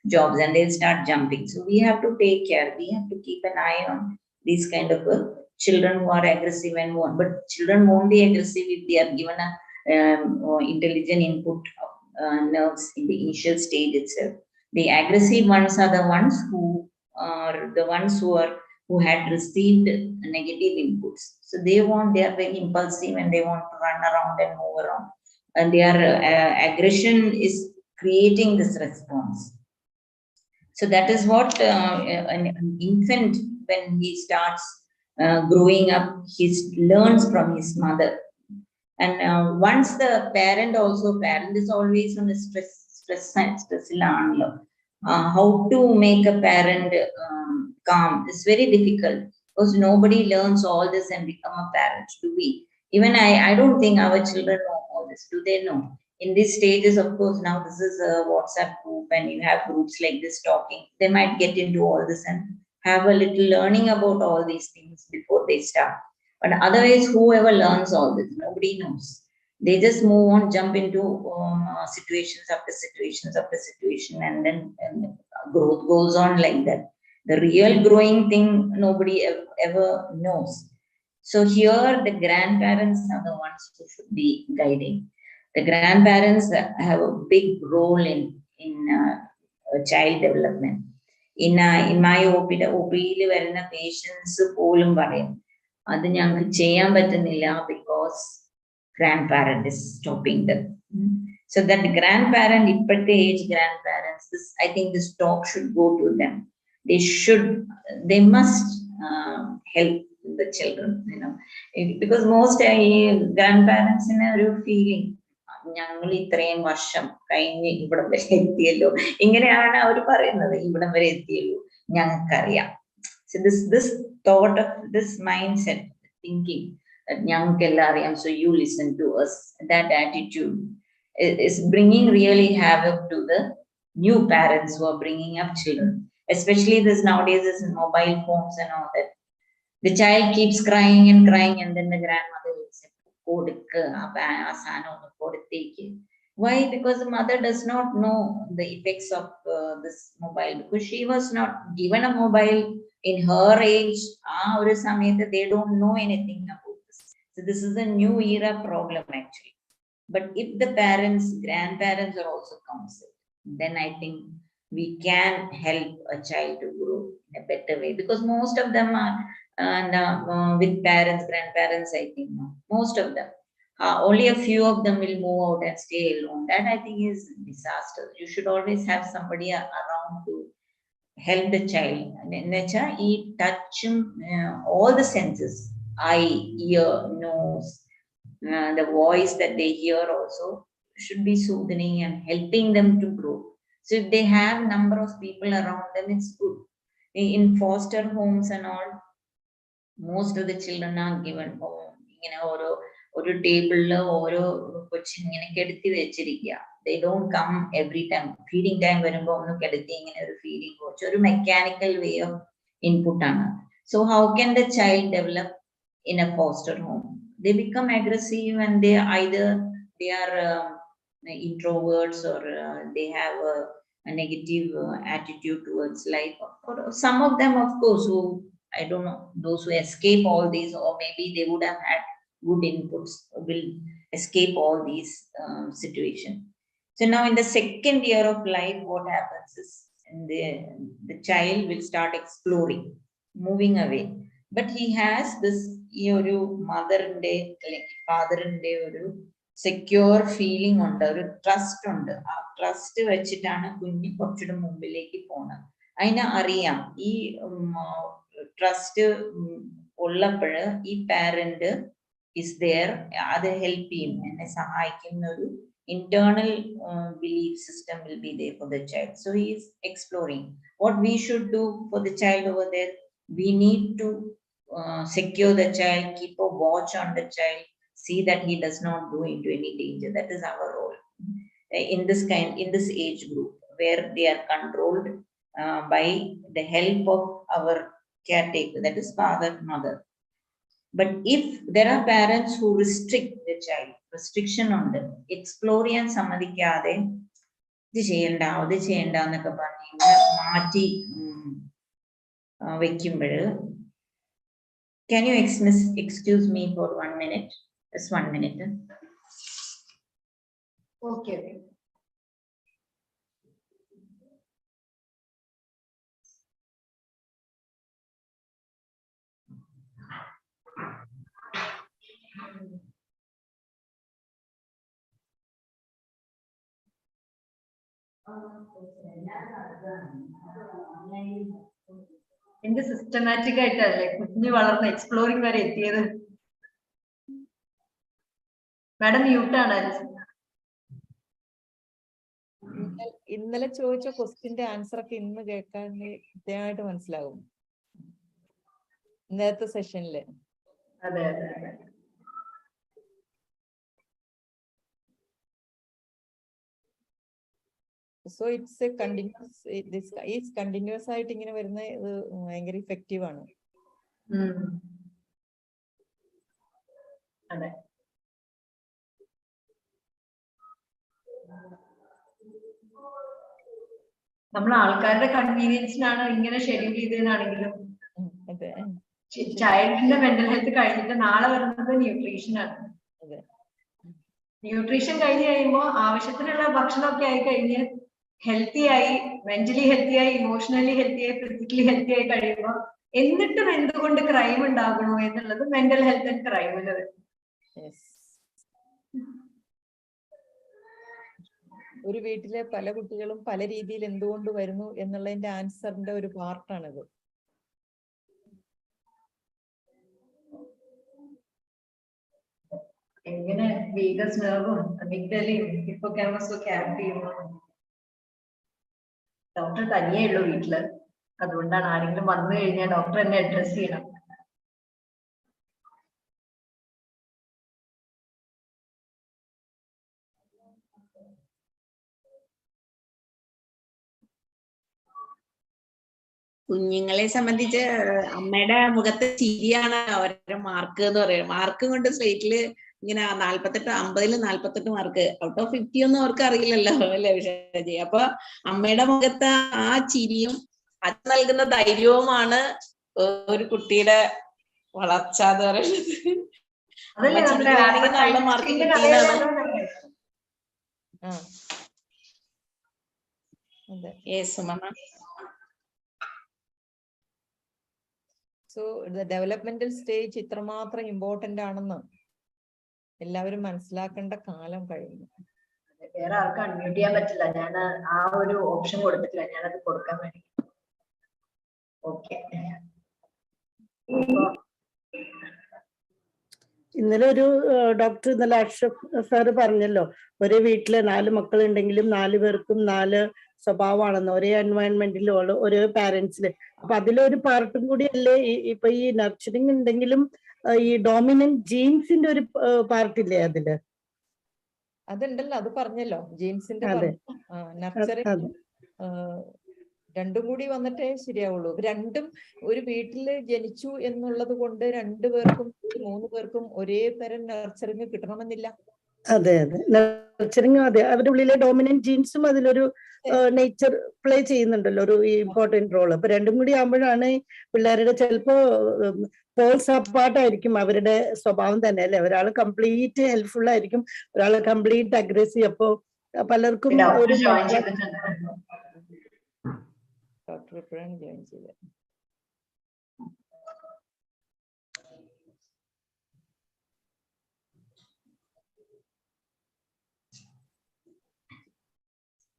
jobs and they'll start jumping. So we have to take care. We have to keep an eye on these kind of children who are aggressive and won't. But children won't be aggressive if they are given a intelligent input of nerves in the initial stage itself. The aggressive ones are the ones who had received negative inputs. So they are very impulsive and they want to run around and move around. and their aggression is creating this response. So that is what an infant, when he starts growing up, he learns from his mother. And once the parent is always on a stress how to make a parent calm is very difficult, because nobody learns all this and become a parent. Do we? Even I don't think our children know all this. Do they know? In these stages, of course, now this is a WhatsApp group and you have groups like this talking. They might get into all this and have a little learning about all these things before they start. But otherwise, whoever learns all this, nobody knows. They just move on, jump into situations after situation, and then growth goes on like that. The real growing thing, nobody ever knows. So here, the grandparents are the ones who should be guiding. The grandparents have a big role in child development. In my OPയിൽ വരുന്ന patients പോലും പറയും അത് ഞങ്ങൾക്ക് ചെയ്യാൻ പറ്റുന്നില്ല because grandparent is stopping them. So that grandparent, ippate age grandparents, this, I think this talk should go to them. They must help the children, you know, because most grandparents in a feeling, ഞങ്ങൾ ഇത്രയും വർഷം കഴിഞ്ഞ് ഇവിടം വരെ എത്തിയല്ലോ, ഇങ്ങനെയാണ് അവർ പറയുന്നത്, ഇവിടം വരെ എത്തിയല്ലോ, ഞങ്ങൾക്കറിയാം. So this thought of this mindset, thinking that ഞങ്ങൾക്കെല്ലാം അറിയാം, so you listen to us, that attitude is bringing really havoc to the new parents who are bringing up children, especially this nowadays is mobile phones and all that. The child keeps crying and crying, and then the grandmother will say, why? Because the mother does not know the effects of this mobile, because she was not given a mobile in her age. They don't know anything about this. So this is a new era problem actually. But if the parents, grandparents are also counseled, then I think we can help a child to grow in a better way, because most of them are with parents, grandparents, I think most of them, only a few of them will move out and stay alone. That I think is disaster. You should always have somebody around to help the child. Touch all the senses, eye, ear, nose, the voice that they hear also should be soothing and helping them to grow. So if they have number of people around them, it's good. In foster homes and all, most of the children are given ഒരു ടേബിളിൽ ഓരോ കൊച്ചിൻ ഇങ്ങനെ കിടത്തി വെച്ചിരിക്കുക. They don't come every time. Feeding time വരുമ്പോൾ ഒന്ന് കിടത്തി ഇങ്ങനെ ഒരു ഫീഡിങ് കോച്ച്, ഒരു മെക്കാനിക്കൽ വേ ഓഫ് ഇൻപുട്ട് ആണ്. So how can the child develop in a foster home? They become aggressive, and they are introverts, or they have a negative attitude towards life. Or some of them, of course, who, I don't know, those who escape all these, or maybe they would have had good inputs, will escape all these situations. So now in the second year of life, what happens is the child will start exploring, moving away. But he has this mother and father and secure feeling ഉണ്ട്, ഒരു trust ഉണ്ട്. ആ trust വെച്ചിട്ടാണ് കുഞ്ഞ് കുറച്ചുകൂടെ മുമ്പിലേക്ക് പോണത്. അതിനെ അറിയാം, ഈ ട്രസ്റ്റ് ഉള്ളപ്പോൾ ഈ പാരന്റ് is there, അത് ഹെൽപ്പ് ചെയ്യും, എന്നെ സഹായിക്കുന്ന ഒരു internal belief system will be there for the child. So he is exploring. What we should do for the child over there, we need to secure the child, keep a watch on the child, see that he does not go into any danger. That is our role in this age group, where they are controlled by the help of our caretaker, that is father, mother. But if there are parents who restrict the child, restriction on them, explore ചെയ്യാൻ സമ്മതിക്കാതെ ഇത് ചെയ്യണ്ട അത് ചെയ്യണ്ട എന്നൊക്കെ പറഞ്ഞ് മാറ്റി വെക്കുമ്പോൾ, can you excuse me for 1 minute? Just 1 minute. Okay. എന്ത് സിസ്റ്റമാറ്റിക് ആയിട്ടല്ലേ കുഞ്ഞു വളർന്ന് എക്സ്പ്ലോറിംഗ് വരെ എത്തിയത്. മാഡം മ്യൂട്ടാണ്. ഇന്നലെ ചോദിച്ച ക്വസ്റ്റ്യന്റെ ആൻസർ ഒക്കെ ഇന്ന് കേൾക്കാൻ കൃത്യമായിട്ട് മനസ്സിലാവും ഇന്നത്തെ സെഷനില്. അതെ അതെ അതെ. So it's A continuous continuous ആയിട്ട് ഇങ്ങനെ വരുന്ന ഇത് ഭയങ്കര ഇഫക്റ്റീവ് ആണ്. അതെ. നമ്മൾ ആൾക്കാരുടെ കൺവീനിയൻസിനാണ് ഇങ്ങനെ ഷെഡ്യൂൾ ചെയ്തതിനാണെങ്കിലും ചൈൽഡിന്റെ മെന്റൽ ഹെൽത്ത് കഴിഞ്ഞിട്ട് നാളെ വരുന്നത് ന്യൂട്രീഷൻ ആണ്. ന്യൂട്രീഷൻ കഴിഞ്ഞ് കഴിയുമ്പോൾ ആവശ്യത്തിനുള്ള ഭക്ഷണമൊക്കെ ആയി കഴിഞ്ഞ് ഹെൽത്തി ആയി, മെന്റലി ഹെൽത്തി ആയി, ഇമോഷണലി ഹെൽത്തി ആയി, ഫിസിക്കലി ഹെൽത്തി ആയി കഴിയുമ്പോൾ എന്നിട്ടും എന്തുകൊണ്ട് ക്രൈം ഉണ്ടാകണോ എന്നുള്ളത് മെന്റൽ ഹെൽത്ത് ആൻഡ് ക്രൈമിൽ വരും. ഒരു വീട്ടിലെ പല കുട്ടികളും പല രീതിയിൽ എന്തുകൊണ്ട് വരുന്നു എന്നുള്ളതിന്റെ ആൻസറിന്റെ ഒരു പാർട്ടാണിത്. എങ്ങനെ വീഗസ് നെർവും അമിഗ്ഡലയും ഹിപ്പോകാമ്പസും ഒക്കെ ആക്ട് ചെയ്യുന്നു. ഡോക്ടർ തനിയേ ഉള്ളൂ വീട്ടില്, അതുകൊണ്ടാണ് ആരെങ്കിലും വന്നു കഴിഞ്ഞാൽ ഡോക്ടർ എന്നെ അഡ്രസ് ചെയ്യണം. കുഞ്ഞുങ്ങളെ സംബന്ധിച്ച് അമ്മയുടെ മുഖത്തെ ചിരിയാണ് അവരുടെ മാർക്ക് എന്ന് പറയുന്നത്. മാർക്ക് കൊണ്ട് സ്ലേറ്റില് ഇങ്ങനെ 48 50 48 മാർക്ക് ഔട്ട് ഓഫ് 50 ഒന്നും അവർക്ക് അറിയില്ലല്ലോ അല്ലേ വിഷയജി. അപ്പൊ അമ്മയുടെ മുഖത്ത് ആ ചിരിയും അത് നൽകുന്ന ധൈര്യവുമാണ് ഒരു കുട്ടിയുടെ വളർച്ച എന്ന് പറയുന്നത്. നല്ല മാർക്ക് കിട്ടിയതാണ്. സോ ഡെവലപ്മെന്റൽ സ്റ്റേജ് ഇത്രമാത്രം ഇമ്പോർട്ടന്റ് ആണെന്ന് എല്ലാവരും മനസ്സിലാക്കേണ്ട കാലം കഴിഞ്ഞു. വേറെ ആർക്കും അൺമ്യൂട്ട് ചെയ്യാൻ പറ്റില്ല. ഞാൻ ആ ഒരു ഓപ്ഷൻ കൊടുത്തിട്ടില്ല, ഞാനത് കൊടുക്കാൻ വേണ്ടി. ഓക്കെ. ഇന്നലെ ഒരു ഡോക്ടർ ഇന്നലെ അഷ്റഫ് സാറ് പറഞ്ഞല്ലോ, ഒരേ വീട്ടില് 4 മക്കളുണ്ടെങ്കിലും 4 പേർക്കും 4 സ്വഭാവമാണെന്ന്, ഒരേ എൻവയൺമെന്റിലുള്ള ഓരോ പാരന്റ്സില്. അപ്പൊ അതിലൊരു പാർട്ടും കൂടി അല്ലേ ഇപ്പൊ ഈ നർച്ചറിങ് ഉണ്ടെങ്കിലും ഈ ഡോമിനന്റ് ജീൻസിന്റെ ഒരു പാർട്ടില്ലേ അതില്? അതുണ്ടല്ലോ, അത് പറഞ്ഞല്ലോ ജീൻസിന്റെ നർച്ചറിങ് രണ്ടും കൂടി വന്നിട്ടേ ശരിയാവുള്ളൂ. രണ്ടും ഒരു വീട്ടില് ജനിച്ചു എന്നുള്ളത് കൊണ്ട് 2 പേർക്കും 3 പേർക്കും ഒരേ തരം നർച്ചറിങ് കിട്ടണമെന്നില്ല. അതെ അതെ, നർച്ചറിങ് അതെ, അവരുടെ ഉള്ളിലെ ഡോമിനന്റ് ജീൻസും അതിലൊരു നേച്ചർ പ്ലേ ചെയ്യുന്നുണ്ടല്ലോ ഒരു ഇമ്പോർട്ടന്റ് റോൾ. അപ്പൊ രണ്ടും കൂടി ആകുമ്പോഴാണ് പിള്ളേരുടെ ചിലപ്പോ പോൾസ് അപ്പാർട്ടായിരിക്കും അവരുടെ സ്വഭാവം തന്നെ അല്ലെ. ഒരാൾ കംപ്ലീറ്റ് ഹെൽപ്ഫുൾ ആയിരിക്കും, ഒരാൾ കംപ്ലീറ്റ് അഗ്രസീവ്. അപ്പോ പലർക്കും ഒരു ഡോക്ടർ എപ്പോഴാണ് ജോയിൻ ചെയ്തത്?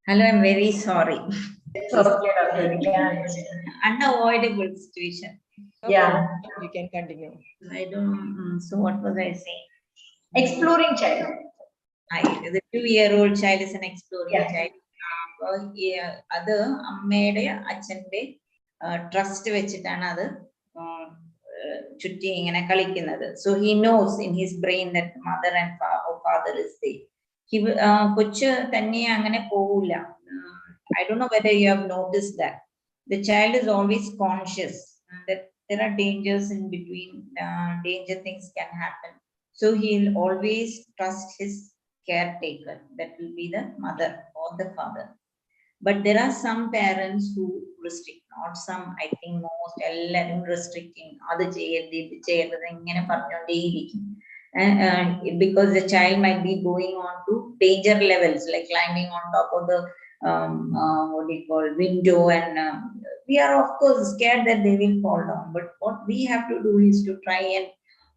Hello, I'm very sorry. Unavoidable situation. Yeah. You can continue. I don't. So what was I saying? Exploring child. The 2-year-old child is an exploring child. അത് അമ്മയുടെ അച്ഛന്റെ ട്രസ്റ്റ് വെച്ചിട്ടാണ് അത് ചുറ്റി ഇങ്ങനെ കളിക്കുന്നത്. So he knows in his brain that mother and father is there. കൊച്ച് തന്നെ അങ്ങനെ പോവില്ല. I don't know whether you have noticed that the child is always conscious that there are dangers in between. Danger things can happen, so he'll always trust his caretaker, that will be the mother or the father. But there are some parents who restrict, not some, I think most ellarum restricting adu cheyadhu ingane parnondeയിരിക്കും. Because the child might be going on to danger levels like climbing on top of the what do you call window, and we are of course scared that they will fall down. But what we have to do is to try and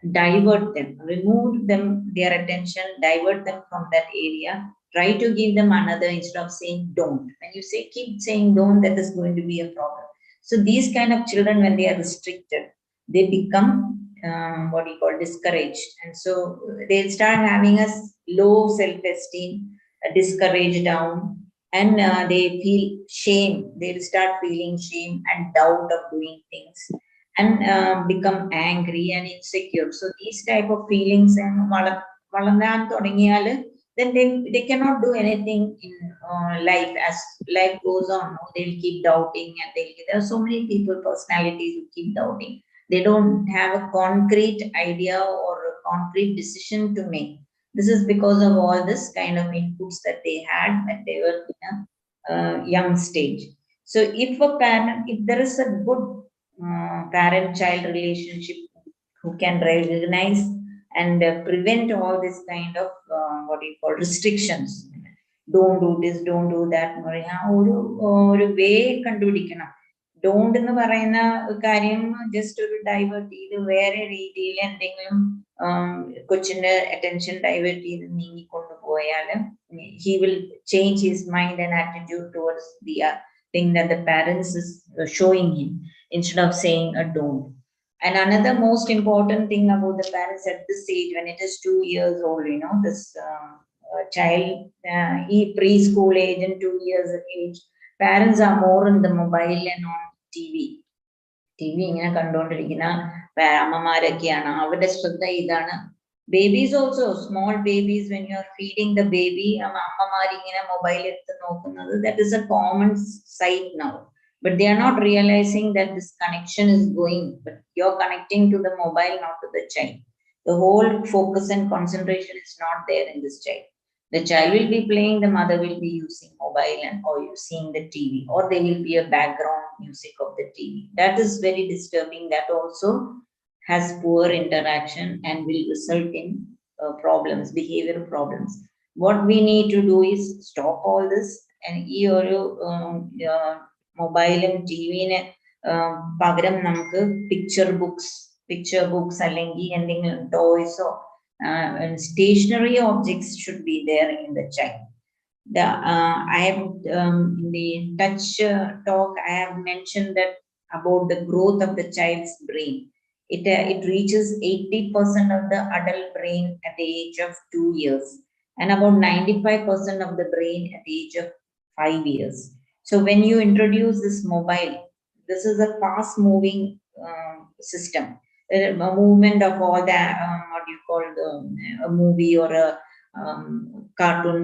divert them, remove them their attention, divert them from that area Try to give them another instead of saying don't. When you say keep saying don't, that is going to be a problem. So these kind of children, when they are restricted, they become what you call discouraged, and so they start having a low self-esteem, discouraged down, and they feel shame. They will start feeling shame and doubt of doing things, and become angry and insecure. So these type of feelings and then they cannot do anything in life. As life goes on, they'll keep doubting, and there are so many people, personalities who keep doubting. They don't have a concrete idea or a concrete decision to make. This is because of all this kind of inputs that they had when they were in a young stage. So if there is a good parent-child relationship who can recognize and prevent all this kind of what you call restrictions, don't do this, don't do that, or way kandupidikkanam. Don't എന്ന് പറയുന്ന കാര്യം just ഒരു divert ചെയ്ത് വേറെ രീതിയിൽ എന്തെങ്കിലും കൊച്ചിന്റെ attention divert ചെയ്ത് നീങ്ങിക്കൊണ്ടുപോയാൽ he will change his mind and attitude towards the thing that the parents is showing him, instead of saying a don't. And another most important thing about the parents at this age, when it is 2 years old, this child, preschool age and 2 years of age, parents are more in the mobile and on TV. ഇങ്ങനെ കണ്ടുകൊണ്ടിരിക്കുന്ന അമ്മമാരൊക്കെയാണ്. അവരുടെ ശ്രദ്ധ ഇതാണ്. Babies also, small babies, when you are feeding the baby, അമ്മമാർ ഇങ്ങനെ mobile എടുത്ത് നോക്കുന്നത്, that is a common sight now. But they are not realizing that this connection is going, but you're connecting to the mobile, not to the child. The whole focus and concentration is not there in this child. The child will be playing, the mother will be using mobile or seeing the TV, or there will be a background music of the TV. That is very disturbing. That also has poor interaction and will result in problems, behavioral problems. What we need to do is stop all this, and mobile and TV പകരം നമുക്ക് picture books അല്ലെങ്കിൽ എന്തെങ്കിലും toys or and stationary objects should be there in the child. I have in the touch talk, I have mentioned that about the growth of the child's brain. It reaches 80% of the adult brain at the age of 2 years, and about 95% of the brain at the age of 5 years. So when you introduce this mobile, this is a fast moving system, a movement of all the what you call a movie or a cartoon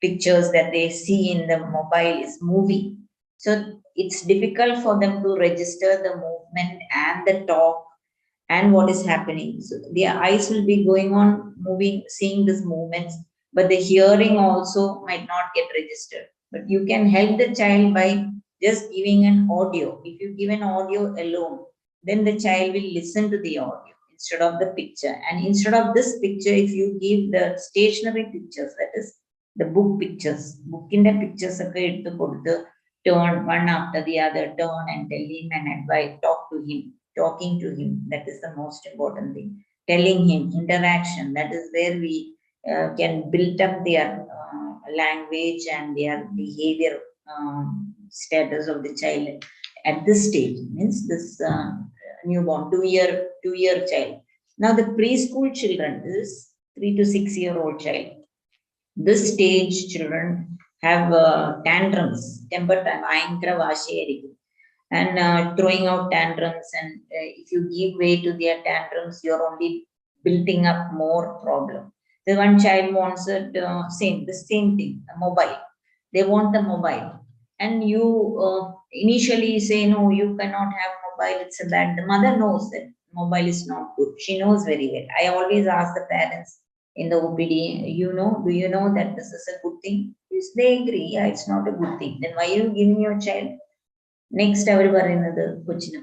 pictures that they see in the mobile is movie. So it's difficult for them to register the movement and the talk and what is happening. So their eyes will be going on moving, seeing these movements, but the hearing also might not get registered. But you can help the child by just giving an audio. If you give an audio alone, then the child will listen to the audio instead of the picture. And instead of this picture, if you give the stationary pictures, that is the book pictures, book in the pictures, turn one after the other, turn and tell him and advise, talking to him. That is the most important thing. Telling him, interaction, that is where we can build up their language and their behavior status of the child at this stage. Means this newborn 2-year child. Now the preschool children, this 3 to 6 year old child, this stage children have tantrums, temper time, and throwing out tantrums, and if you give way to their tantrums, you're only building up more problem. The one child wants the same thing, a mobile. They want the mobile, and you initially say no, you cannot have mobile, it's a bad. The mother knows that mobile is not good. She knows very well. I always ask the parents in the OPD, do you know that this is a good thing? Yes, they agree, yeah, it's not a good thing. Then why are you giving your child? Next, അവർ പറയുന്നത് കൊച്ചിന്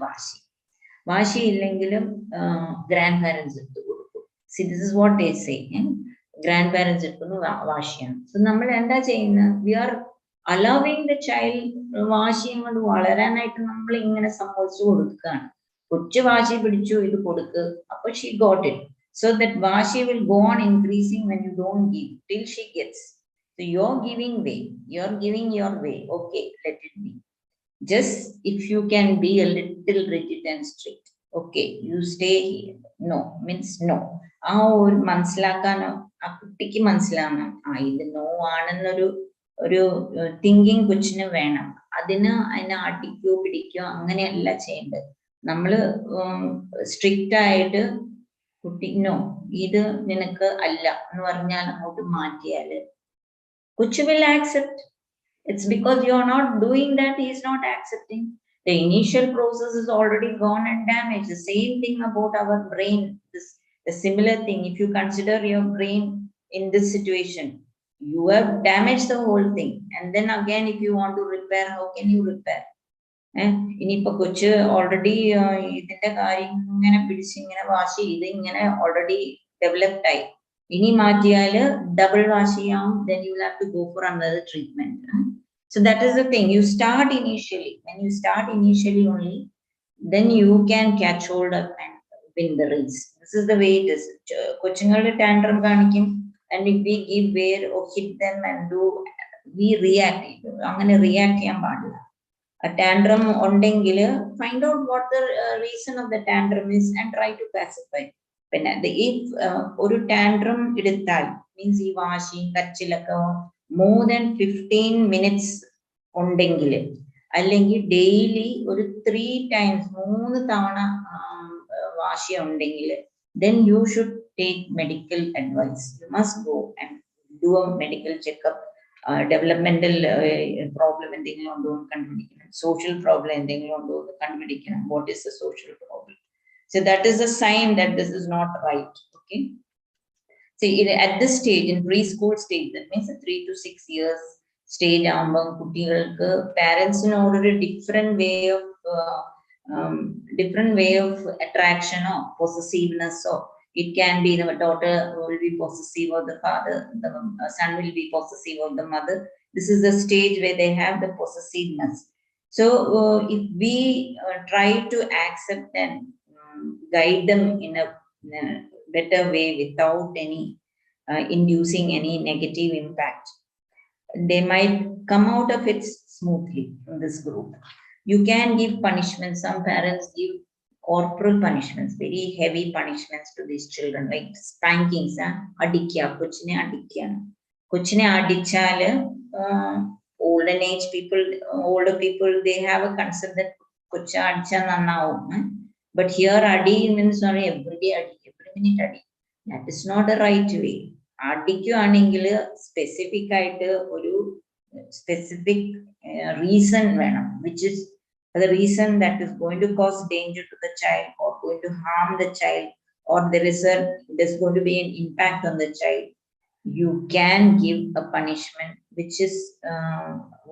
വാശി ഇല്ലെങ്കിലും grandparents എടുത്ത് കൊടുക്കും. See, this is what they say. Grandparents എടുക്കുന്നു വാശിയാണ്. So നമ്മൾ എന്താ ചെയ്യുന്നത്? We are allowing the child വാശിയും കൊണ്ട് വളരാനായിട്ട് നമ്മൾ ഇങ്ങനെ സമ്മതിച്ചു കൊടുക്കുകയാണ്. കൊച്ചു വാശി പിടിച്ചു, ഇത് കൊടുക്ക്, അപ്പൊ she got it. So that vashi will go on increasing when you don't give till she gets. So you're giving way, you're giving your way. Okay, let it be. Just if you can be a little rigid and strict. Okay, you stay here. No, means no. Kuttiki mansilakanam. Idu no ഒരു thinking കൊച്ചിന് വേണം. അതിന് അടിക്കോ പിടിക്കോ അങ്ങനെയല്ല ചെയ്യേണ്ടത്. നമ്മള് strict ആയിട്ട് കുട്ടി നോ ഇത് നിനക്ക് അല്ല എന്ന് പറഞ്ഞാൽ അങ്ങോട്ട് മാറ്റിയാല് കൊച്ചു will accept. It's because you are not doing that, he is not accepting. The initial process is already gone and damaged. The same thing about our brain. The similar thing, if you consider your brain in this situation, you have damaged the whole thing. And then again, if you want to repair, how can you repair? ഇനിയിപ്പോ കൊച്ച് already ഇതിന്റെ കാര്യം ഇങ്ങനെ പിടിച്ചിങ്ങനെ വാശി ഇത് ഇങ്ങനെ already developed ആയി. ഇനി മാറ്റിയാല് ഡബിൾ വാശി ചെയ്യാം. Then you will have to go for another treatment. So that is the thing. You start initially. When you start initially only, then you can catch hold of and win the race. This is the way it is. കൊച്ചുങ്ങളുടെ tantrum കാണിക്കും. And if we give way or hit them and do, we react. അങ്ങനെ react ചെയ്യാൻ പാടില്ല. A tantrum ഉണ്ടെങ്കിൽ find out what the reason of the tantrum is and try to pacify. പിന്നെ if ഒരു tantrum എടുത്താൽ means ഈ വാശിയും കച്ചിലൊക്കെ more than 15 minutes ഉണ്ടെങ്കിൽ അല്ലെങ്കിൽ ഡെയിലി ഒരു 3 times 3 തവണ വാശി ഉണ്ടെങ്കിൽ then you should take medical advice. You must go and do a medical checkup. Developmental problem എന്തെങ്കിലും ഉണ്ടോ എന്ന് കണ്ടുപിടിക്കണം. Social problem എന്തെങ്കിലും ഉണ്ടോ എന്ന് കണ്ടുപിടിക്കണം. What is the social problem? So that is a sign that this is not right. Okay. See, at this stage, in preschool stage, that means 3 to 6 years stage, കുട്ടികൾക്ക് പാരന്റ്സിനോടൊരു different way of attraction or possessiveness. Or it can be the daughter will be possessive of the father, the son will be possessive of the mother. This is the stage where they have the possessiveness. So if we try to accept and guide them in a better way without any inducing any negative impact, they might come out of it smoothly from this group. You can give punishment. Some parents give corporal punishments, very heavy punishments to these children, like spankings. Adikya, kochine adikya. Kochine adichale, older people, they have a concept that kocha adicha nannavu. But here adi means not every day adi, every minute adi. That is not the right way. Adikyu anengil specific aayittu oru specific reason venam, which is the reason that is going to cause danger to the child or going to harm the child, or there's going to be an impact on the child. You can give a punishment which is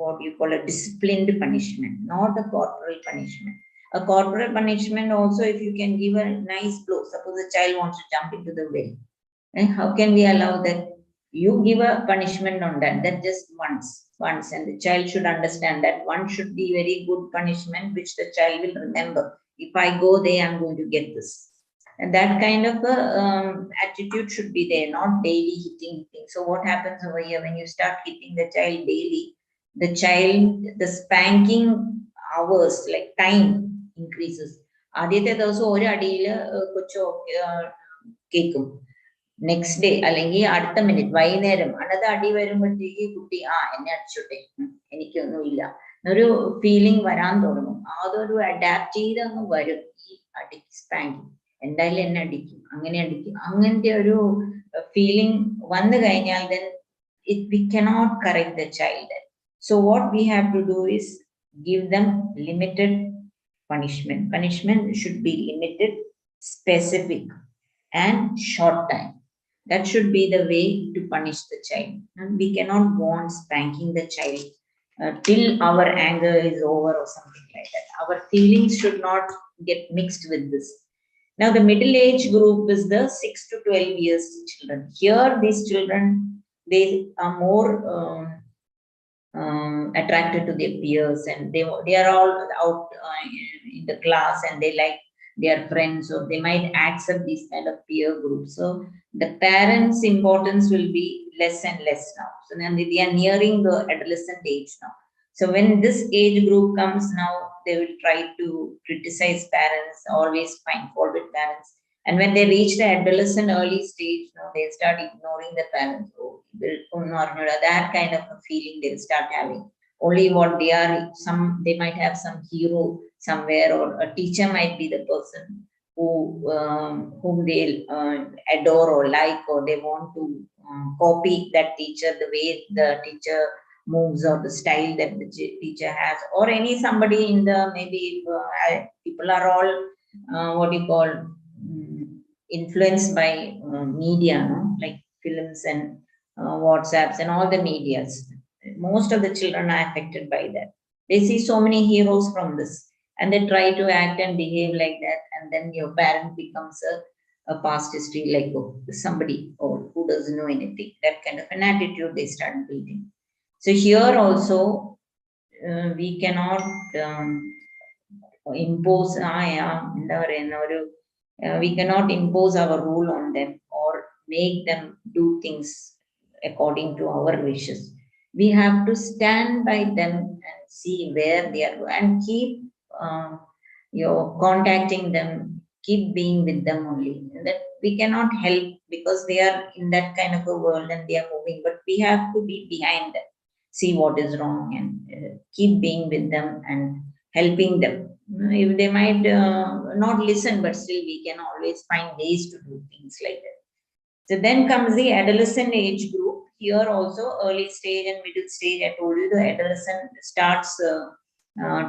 what you call a disciplined punishment, not a corporal punishment. A corporal punishment also, if you can give a nice blow, suppose the child wants to jump into the well, and how can we allow that? You give a punishment on that just once, and the child should understand that one should be very good punishment which the child will remember. If I go there, I'm going to get this. And that kind of attitude should be there, not daily hitting. So what happens over here when you start hitting the child daily, the spanking hours, like time increases. ആദ്യത്തെ ദിവസം ഒരു അടിയിൽ കൊച്ചു കേൾക്കും. Next day അല്ലെങ്കിൽ അടുത്ത minute വൈകുന്നേരം അടുത്ത അടി വരുമ്പോഴത്തേക്ക് കുട്ടി എന്നെ അടിച്ചോട്ടെ, എനിക്കൊന്നുമില്ല എന്നൊരു ഫീലിംഗ് വരാൻ തുടങ്ങും. അതൊരു അഡാപ്റ്റ് ചെയ്ത് അങ്ങ് വരും. ഈ അടി സ്പാങ്കിങ് എന്തായാലും എന്നെ അടിക്കും, അങ്ങനത്തെ ഒരു ഫീലിംഗ് വന്നു കഴിഞ്ഞാൽ then we cannot correct the child. So what we have to do is give them limited punishment. Punishment should be limited, specific, and short time. That should be the way to punish the child. And we cannot go on spanking the child till our anger is over or something like that. Our feelings should not get mixed with this. Now the middle age group is the 6 to 12 years children. Here these children, they are more attracted to their peers, and they are all out in the class, and they like their friends, or they might accept these kind of peer groups. So the parents' importance will be less and less now. So then they are nearing the adolescent age now. So when this age group comes now, they will try to criticize parents, always find fault with parents. And when they reach the adolescent early stage, they start ignoring the parents. Oh, that kind of a feeling they'll start having. Only what they are, they might have some hero somewhere, or a teacher might be the person whom they adore or like, or they want to copy that teacher, the way the teacher moves or the style that the teacher has, or somebody in the, maybe people are all what you call influenced by media, no? Like films and WhatsApps and all the medias. Most of the children are affected by that. They see so many heroes from this, and they try to act and behave like that, and then your parent becomes a past history, like somebody who doesn't know anything. That kind of an attitude they start building. So here also we cannot impose we cannot impose our rule on them or make them do things according to our wishes. We have to stand by them and see where they are going, and keep contacting them, keep being with them only. That we cannot help, because they are in that kind of a world and they are moving, but we have to be behind them, see what is wrong, and keep being with them and helping them. If they might not listen, but still we can always find ways to do things like that. So then comes the adolescent age group. Here also, early stage and middle stage, I told you the adolescent starts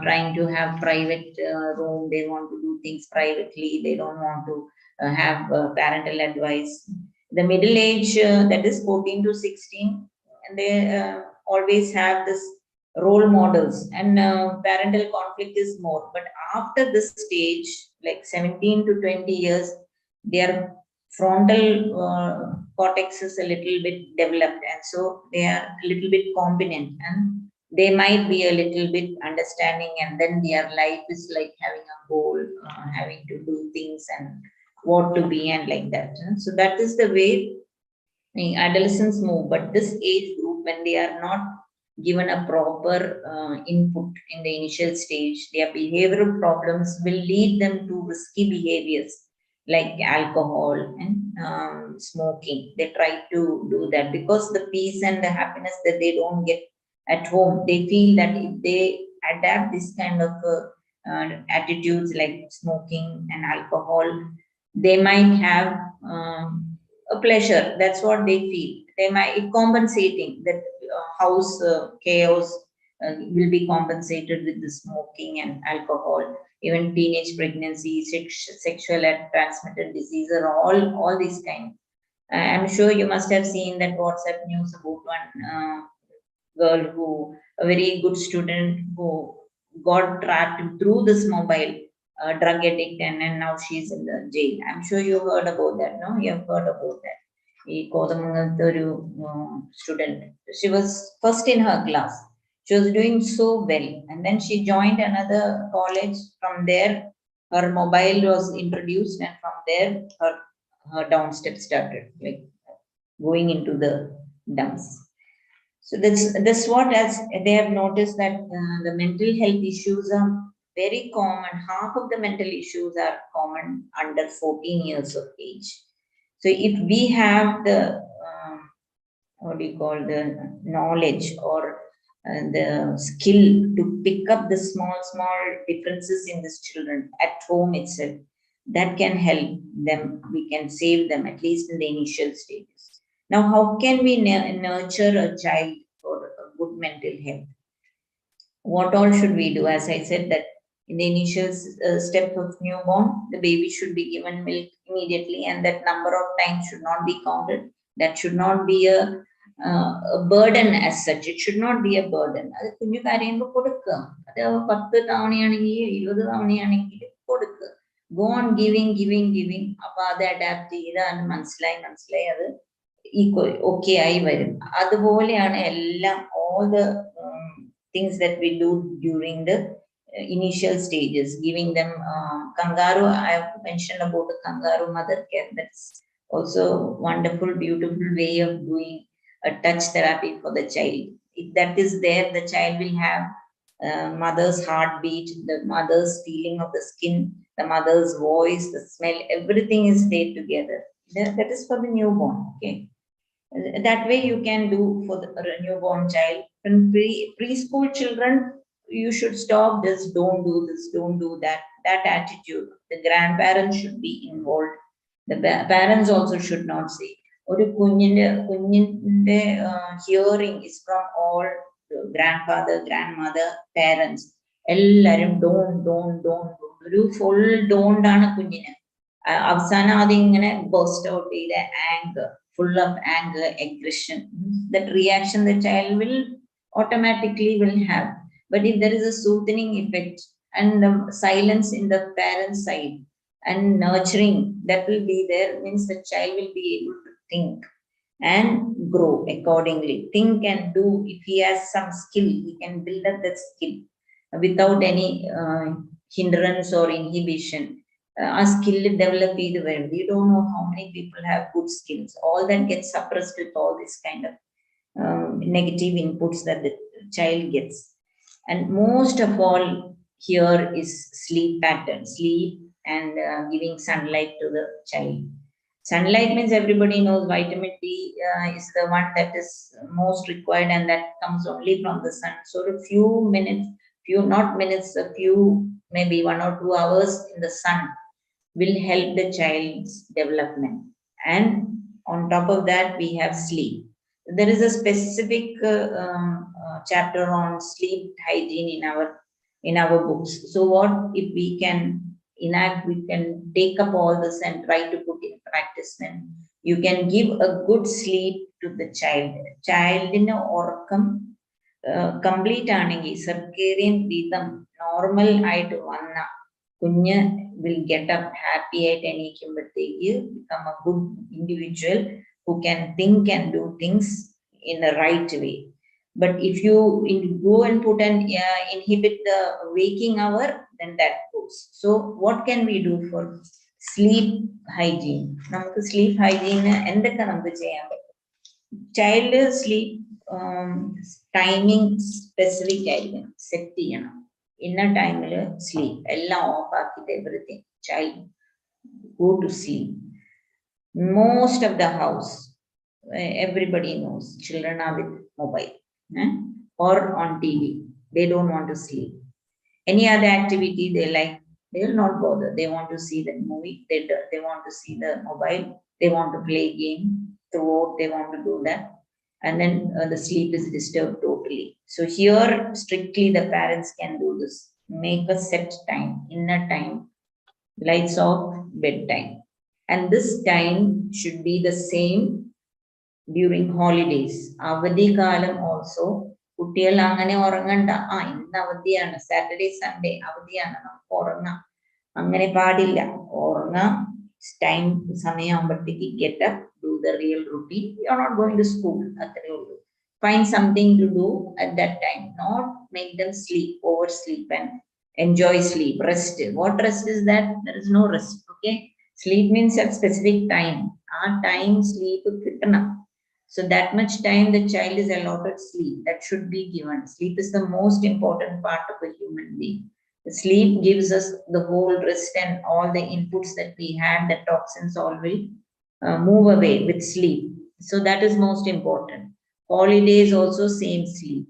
trying to have private room. They want to do things privately. They don't want to have parental advice. The middle age, that is 14 to 16, and they always have this role models, and parental conflict is more. But after this stage, like 17 to 20 years, their frontal cortex is a little bit developed, and so they are a little bit competent, and they might be a little bit understanding, and then their life is like having a goal, having to do things and what to be, and like that. So that is the way adolescents move. But this age group, when they are not given a proper input in the initial stage, their behavioral problems will lead them to risky behaviors like alcohol and smoking. They try to do that because the peace and the happiness that they don't get at home, they feel that if they adapt this kind of attitudes like smoking and alcohol, they might have a pleasure. That's what they feel. They might compensating that house chaos will be compensated with the smoking and alcohol. Even teenage pregnancy, sexual and transmitted disease are all these kind. I'm sure you must have seen that WhatsApp news about one girl a very good student who got trapped through this mobile, drug addict, and now she's in the jail. I'm sure you heard about that, no? You have heard about that. Student. She was first in her class. She was doing so well, and then she joined another college. From there, her mobile was introduced, and from there, her downstep started, like going into the dumps. So that's what, as they have noticed, that the mental health issues are very common. Half of the mental issues are common under 14 years of age. So if we have the the knowledge or the skill to pick up the small differences in these children at home itself, that can help them. We can save them, at least in the initial stages. Now, how can we nurture a child for a good mental health? What all should we do? As I said, that in the initial step of newborn, the baby should be given milk immediately, and that number of times should not be counted. That should not be a burden as such. It should not be a burden. Go on giving. Adapt equal okay I varum. All the things that we do during the initial stages, giving them kangaroo. I have mentioned about the kangaroo mother care. That's also wonderful, beautiful way of doing a touch therapy for the child. If that is there, the child will have mother's heartbeat, the mother's feeling of the skin, the mother's voice, the smell, everything is there together. That is for the newborn, okay? That way you can do for the newborn child. And preschool children, you should stop this, don't do this, don't do that. That attitude, the grandparents should be involved. The parents also should not say. Or kunyinte hearing is from all grandfather, grandmother, parents. Ellarum don't. ഒരു full don't ആണ് കുഞ്ഞിന്. അവസാനം അതിങ്ങനെ burst out ചെയ്ത anger, full of anger, aggression. That reaction the child will automatically will have. But if there is a soothing effect and silence in the parent's side and nurturing that will be there, means the child will be able to think and grow accordingly. Think and do. If he has some skill, he can build up that skill without any hindrance or inhibition. A skill develop either way. We don't know how many people have good skills. All that gets suppressed with all this kind of negative inputs that the child gets. And most of all here is sleep pattern, sleep and giving sunlight to the child. Sunlight means everybody knows vitamin D is the one that is most required, and that comes only from the sun. So a few minutes, a few, maybe 1 or 2 hours in the sun will help the child's development. And on top of that, we have sleep. There is a specific chapter on sleep hygiene in our books. So what if we can enact, we can take up all this and try to put in practice, then you can give a good sleep to the child. Child in orkam complete aanengi circadian rhythm normal aayittu vanna kunya will get up happy at enikkumbathekku become a good individual who can think and do things in the right way. But if you go and put an inhibit the waking hour, then that goes. So what can we do for sleep hygiene? Namukku sleep hygiene endakka namukku cheyan pattum. Child sleep timing specific aayirikkanam, set cheyanam. Inna time il sleep ella off aakite everything, child go to sleep. Most of the house, everybody knows children are with mobile or on TV. They don't want to sleep. Any other activity they like, they will not bother. They want to see the movie, they want to see the mobile, they want to play game throughout, they want to do that, and then the sleep is disturbed totally. So here strictly the parents can do this. Make a set time, inner time, lights off, bedtime, and this time should be the same during holidays. Avadi kalam also കുട്ടികൾ അങ്ങനെ ഉറങ്ങണ്ട, ഇന്ന് അവധിയാണ്, Saturday Sunday അവധിയാണ്, നമുക്ക് ഉറങ്ങാം, അങ്ങനെ പാടില്ല. ഉറങ്ങാം, time സമയമാകുമ്പോഴത്തേക്ക് get up, do the real routine. You are not going to school, അത്രേ ഉള്ളൂ. Find something to do at that time, not make them sleep, oversleep and enjoy sleep. Rest. What rest is that? There is no rest. Okay, sleep means at specific time. Our time sleep kitna. So that much time the child is allotted sleep, that should be given. Sleep is the most important part of a human being. The sleep gives us the whole rest, and all the inputs that we had, the toxins all will move away with sleep. So that is most important. Holidays also same sleep.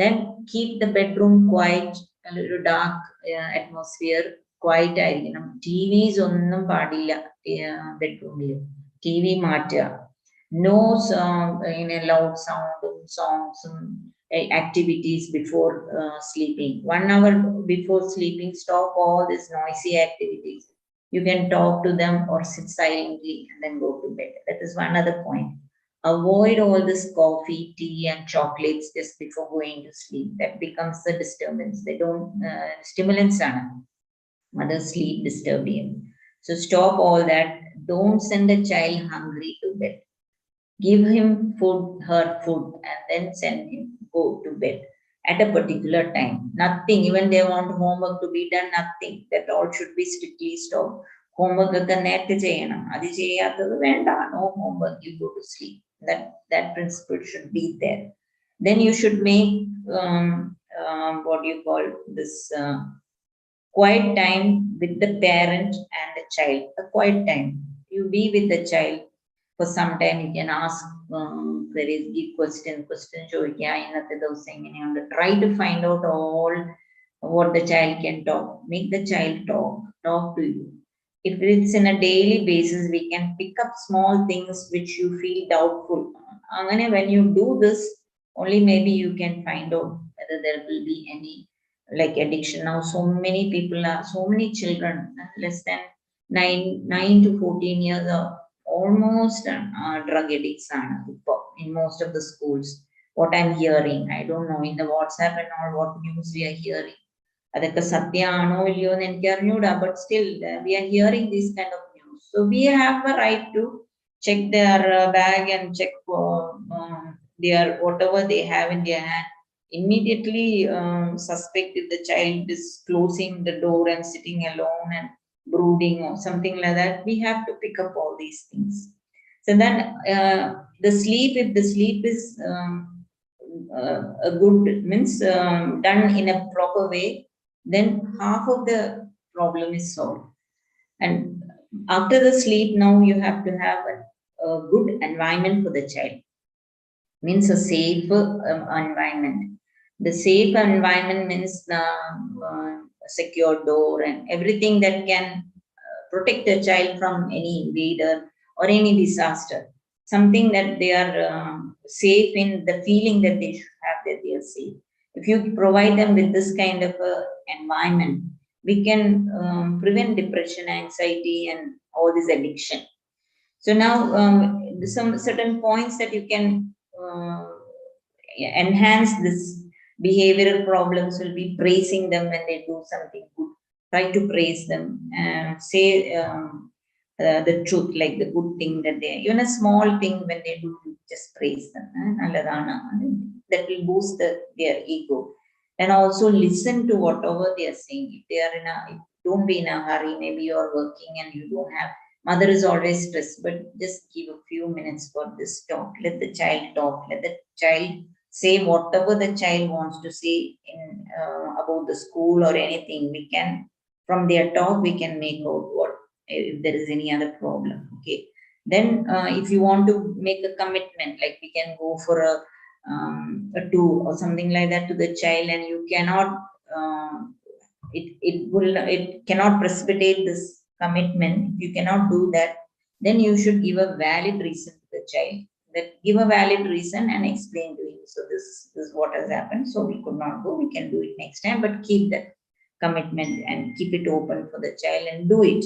Then keep the bedroom quiet, a little dark atmosphere, quiet ആയിരിക്കണം. TVs ഒന്നും പാടില്ല bedroomil. TV മാറ്റുക. No in a loud sound, songs, activities before sleeping. 1 hour before sleeping, stop all these noisy activities. You can talk to them or sit silently and then go to bed. That is one other point. Avoid all this coffee, tea and chocolates just before going to sleep. That becomes the disturbance. They don't stimulants are mother sleep disturbing. So stop all that. Don't send the child hungry to bed. Give him food, her food, and then send him go to bed at a particular time. Nothing, even they want homework to be done, nothing. That all should be strictly stopped. homework ഒക്കെ നേരത്തെ ചെയ്യണം. അത് ചെയ്യാത്തത് വേണ്ട, no homework, you go to sleep. That principle should be there. Then you should make what you call this quiet time with the parent and the child. A quiet time. You be with the child for some time. You can ask queries, give questions ചോദിക്കുക, ഇന്നത്തെ ദിവസം എങ്ങനെയുണ്ട്. Try to find out all what the child can talk. Make the child talk to you. If it's in a daily basis, we can pick up small things which you feel doubtful. Angane, when you do this, only maybe you can find out whether there will be any like addiction. Now, so many children, less than 9 to 14 years, are almost drug addicts in most of the schools. What I'm hearing, I don't know, in the WhatsApp and all, what news we are hearing. അതൊക്കെ സത്യമാണോ ഇല്ലയോ എന്ന് എനിക്ക് അറിഞ്ഞൂടാ, but still we are hearing this kind of news. So we have a right to check their bag and check their whatever they have in their hand. Immediately suspect if the child is closing the door and sitting alone and brooding or something like that. We have to pick up all these things. So then the sleep, if the sleep is a good means done in a proper way, then half of the problem is solved. And after the sleep, now you have to have a good environment for the child. Means a safe environment. The safe environment means the secure door and everything that can protect the child from any invader or any disaster. Something that they are safe in, the feeling that they should have that they are safe. If you provide them with this kind of environment, we can prevent depression, anxiety, and all this addiction. So now some certain points that you can enhance this behavioral problems will be praising them when they do something good. Try to praise them and say the truth, like the good thing that they, even a small thing when they do, just praise them. That will boost their ego. And also listen to whatever they are saying. If they are don't be in a hurry. Maybe you are working and you don't have, mother is always stressed, but just give a few minutes for this talk. Let the child talk. Let the child say whatever the child wants to say about the school or anything. We can, from their talk, we can make out what, if there is any other problem. Okay. Then if you want to make a commitment, like we can go for a tour or something like that to the child, and you cannot it cannot precipitate this commitment. If you cannot do that, then you should give a valid reason to the child. That give a valid reason and explain to him. So this is what has happened. So we could not go. We can do it next time, but keep that commitment and keep it open for the child and do it.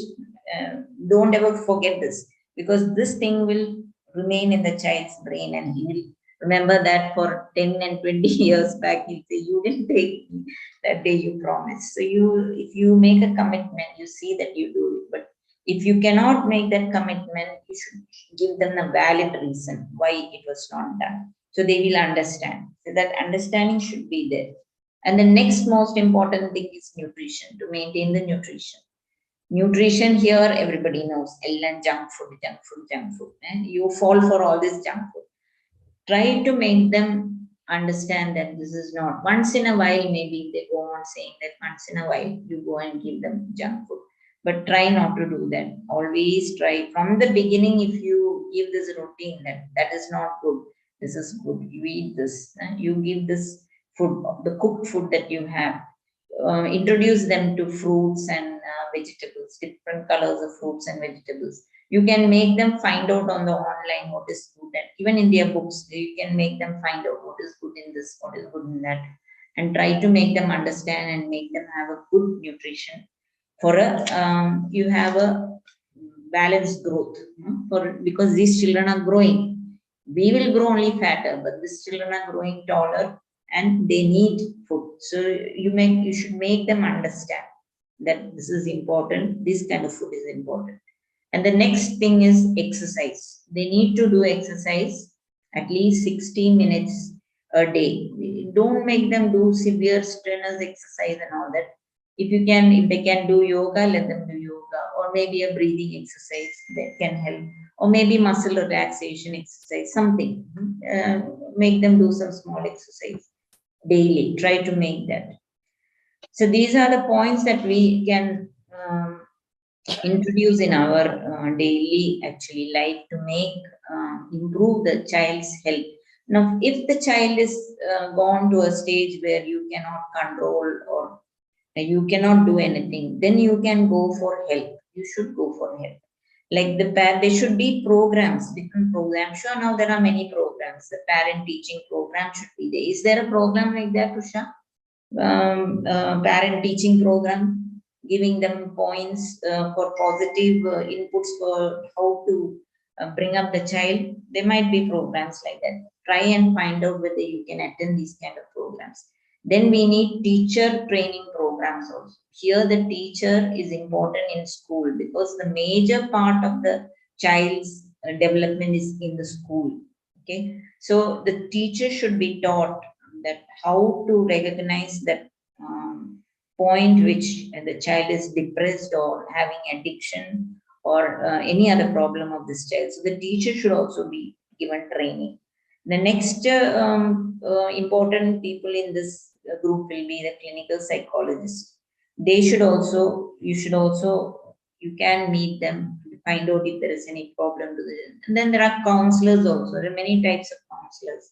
Don't ever forget this, because this thing will remain in the child's brain and he will remember that for 10 and 20 years back. He'll say, you didn't take me that day you promised. So if you make a commitment, you see that you do it. But if you cannot make that commitment, you should give them a valid reason why it was not done. So they will understand. So that understanding should be there. And the next most important thing is nutrition, to maintain the nutrition. Nutrition here, everybody knows, junk food. And you fall for all this junk food. Try to make them understand that this is not, once in a while, maybe they go on saying that once in a while you go and give them junk food. But try not to do that. Always try from the beginning. If you give this routine that is not good, this is good, you eat this, you give this food, the cooked food that you have. Introduce them to fruits and vegetables, different colors of fruits and vegetables. You can make them find out on the online what is good, and even in their books, you can make them find out what is good in this, what is good in that, and try to make them understand and make them have a good nutrition for you have a balanced growth, because these children are growing. We will grow only fatter, but these children are growing taller and they need food. So you should make them understand that this is important, this kind of food is important. And the next thing is exercise. They need to do exercise at least 60 minutes a day. Don't make them do severe strenuous exercise and all that. If they can do yoga, let them do yoga, or or maybe a breathing exercise that can help, or maybe muscle relaxation exercise, something. Make them do some small exercise daily. Try to make that. So these are the points that we can introduce in our daily actually life to make improve the child's health. Now, if the child is gone to a stage where you cannot control or you cannot do anything, then you can go for help. You should go for help. Like there should be programs, different programs. Sure, now there are many programs. The parent teaching program should be there. Is there a program like that, Usha? Parent teaching program, giving them points for positive inputs for how to bring up the child. There might be programs like that. Try and find out whether you can attend these kind of programs. Then we need teacher training programs also. Here the teacher is important in school because the major part of the child's development is in the school. Okay, so the teacher should be taught that how to recognize that point which the child is depressed or having addiction or any other problem of this child. So the teacher should also be given training. The next important people in this group will be the clinical psychologists. They should also, you can meet them, find out if there is any problem to them. And then there are counselors also. There are many types of counselors.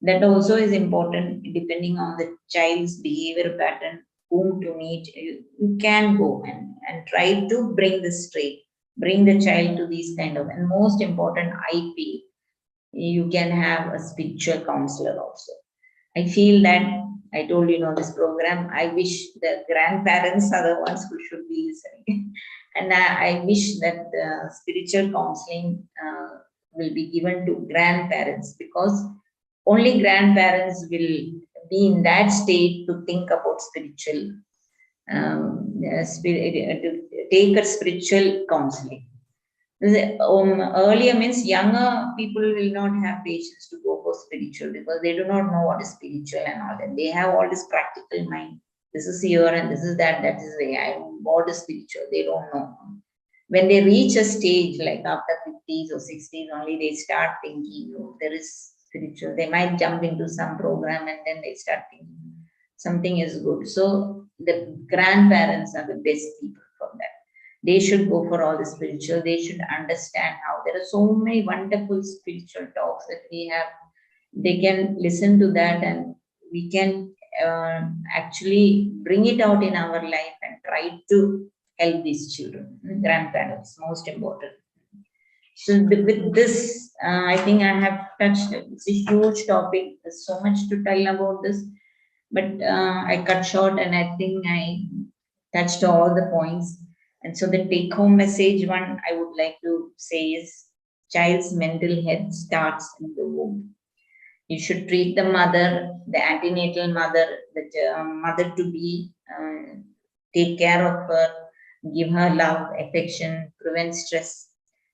That also is important depending on the child's behavior pattern, whom to meet. You can go and try to bring this straight, bring the child to these kind of, and most important, I feel, you can have a spiritual counselor also. I feel that, I told you this program, I wish the grandparents are the ones who should be listening. And I wish that spiritual counseling will be given to grandparents, because only grandparents will be in that state to think about spiritual, to take a spiritual counseling. Earlier means younger people will not have patience to go for spiritual because they do not know what is spiritual and all that. They have all this practical mind. This is here and this is that, that is where what is spiritual. They don't know. When they reach a stage like after 50s or 60s only, they start thinking, oh, there is spiritual. They might jump into some program and then they start thinking something is good. So the grandparents are the best people for that. They should go for all the spiritual. They should understand how there are so many wonderful spiritual talks that we have. They can listen to that and we can actually bring it out in our life and try to help these children, grandparents, most important. So with this, I think I have touched, it's a huge topic. There's so much to tell about this, but I cut short and I think I touched all the points. And so the take home message one I would like to say is child's mental health starts in the womb. You should treat the mother, the antenatal mother, the mother to be, take care of her, give her love, affection, prevent stress.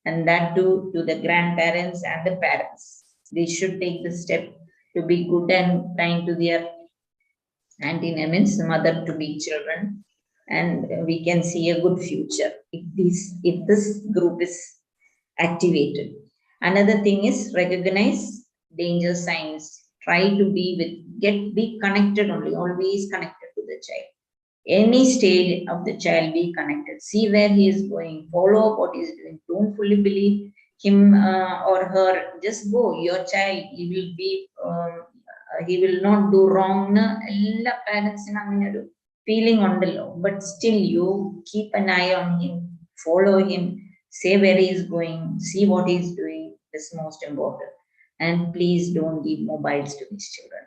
And that too to the grandparents and the parents. They should take the step to be good and kind to their means mother to be children. And we can see a good future if this group is activated. Another thing is recognize danger signs. Try to be connected only, always connected to the child. Any stage of the child, be connected. See where he is going. Follow up what he is doing. Don't fully believe him or her. Just go. Your child, he will be. He will not do wrong. All parents feeling on the low, but still you keep an eye on him. Follow him. Say where he is going. See what he is doing. Is most important. And please don't give mobiles to these children.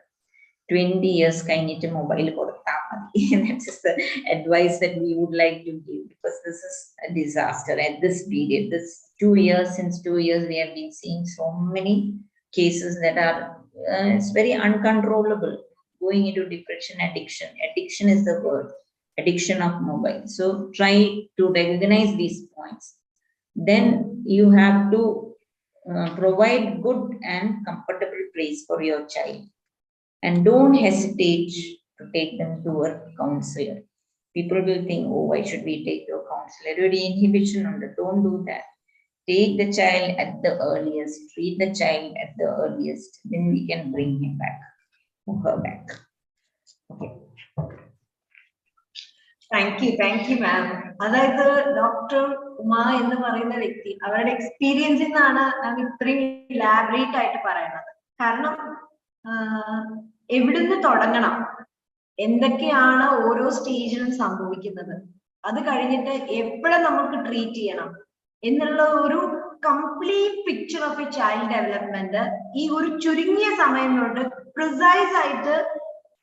20 years kainite mobile kodutha madi. That is the advice that we would like to give, because this is a disaster at this period. This 2 years, since 2 years, we have been seeing so many cases that are, it's very uncontrollable, going into depression, addiction. Addiction is the word, addiction of mobile. So try to recognize these points. Then you have to provide good and comfortable place for your child. And don't hesitate to take them to a counselor. People will think, oh, why should we take to a ചിലരൊരു inhibition ഉണ്ട്. Don't do that. Take the child at the earliest, treat the child at the earliest, then we can bring him back or her back. Okay. Thank you ma'am. അതായത് doctor Uma എന്ന് പറയുന്ന വ്യക്തി അവരുടെ എക്സ്പീരിയൻസിൽ നിന്നാണ് മാം ഇത്രയും elaborate ആയിട്ട് പറയുന്നത്. കാരണം എവിടുന്ന് തുടങ്ങണം, എന്തൊക്കെയാണ് ഓരോ സ്റ്റേജിലും സംഭവിക്കുന്നത്, അത് കഴിഞ്ഞിട്ട് എവിടെ നമുക്ക് ട്രീറ്റ് ചെയ്യണം എന്നുള്ള ഒരു complete picture of A child development ഈ ഒരു ചുരുങ്ങിയ സമയം കൊണ്ട് പ്രിസൈസ് ആയിട്ട്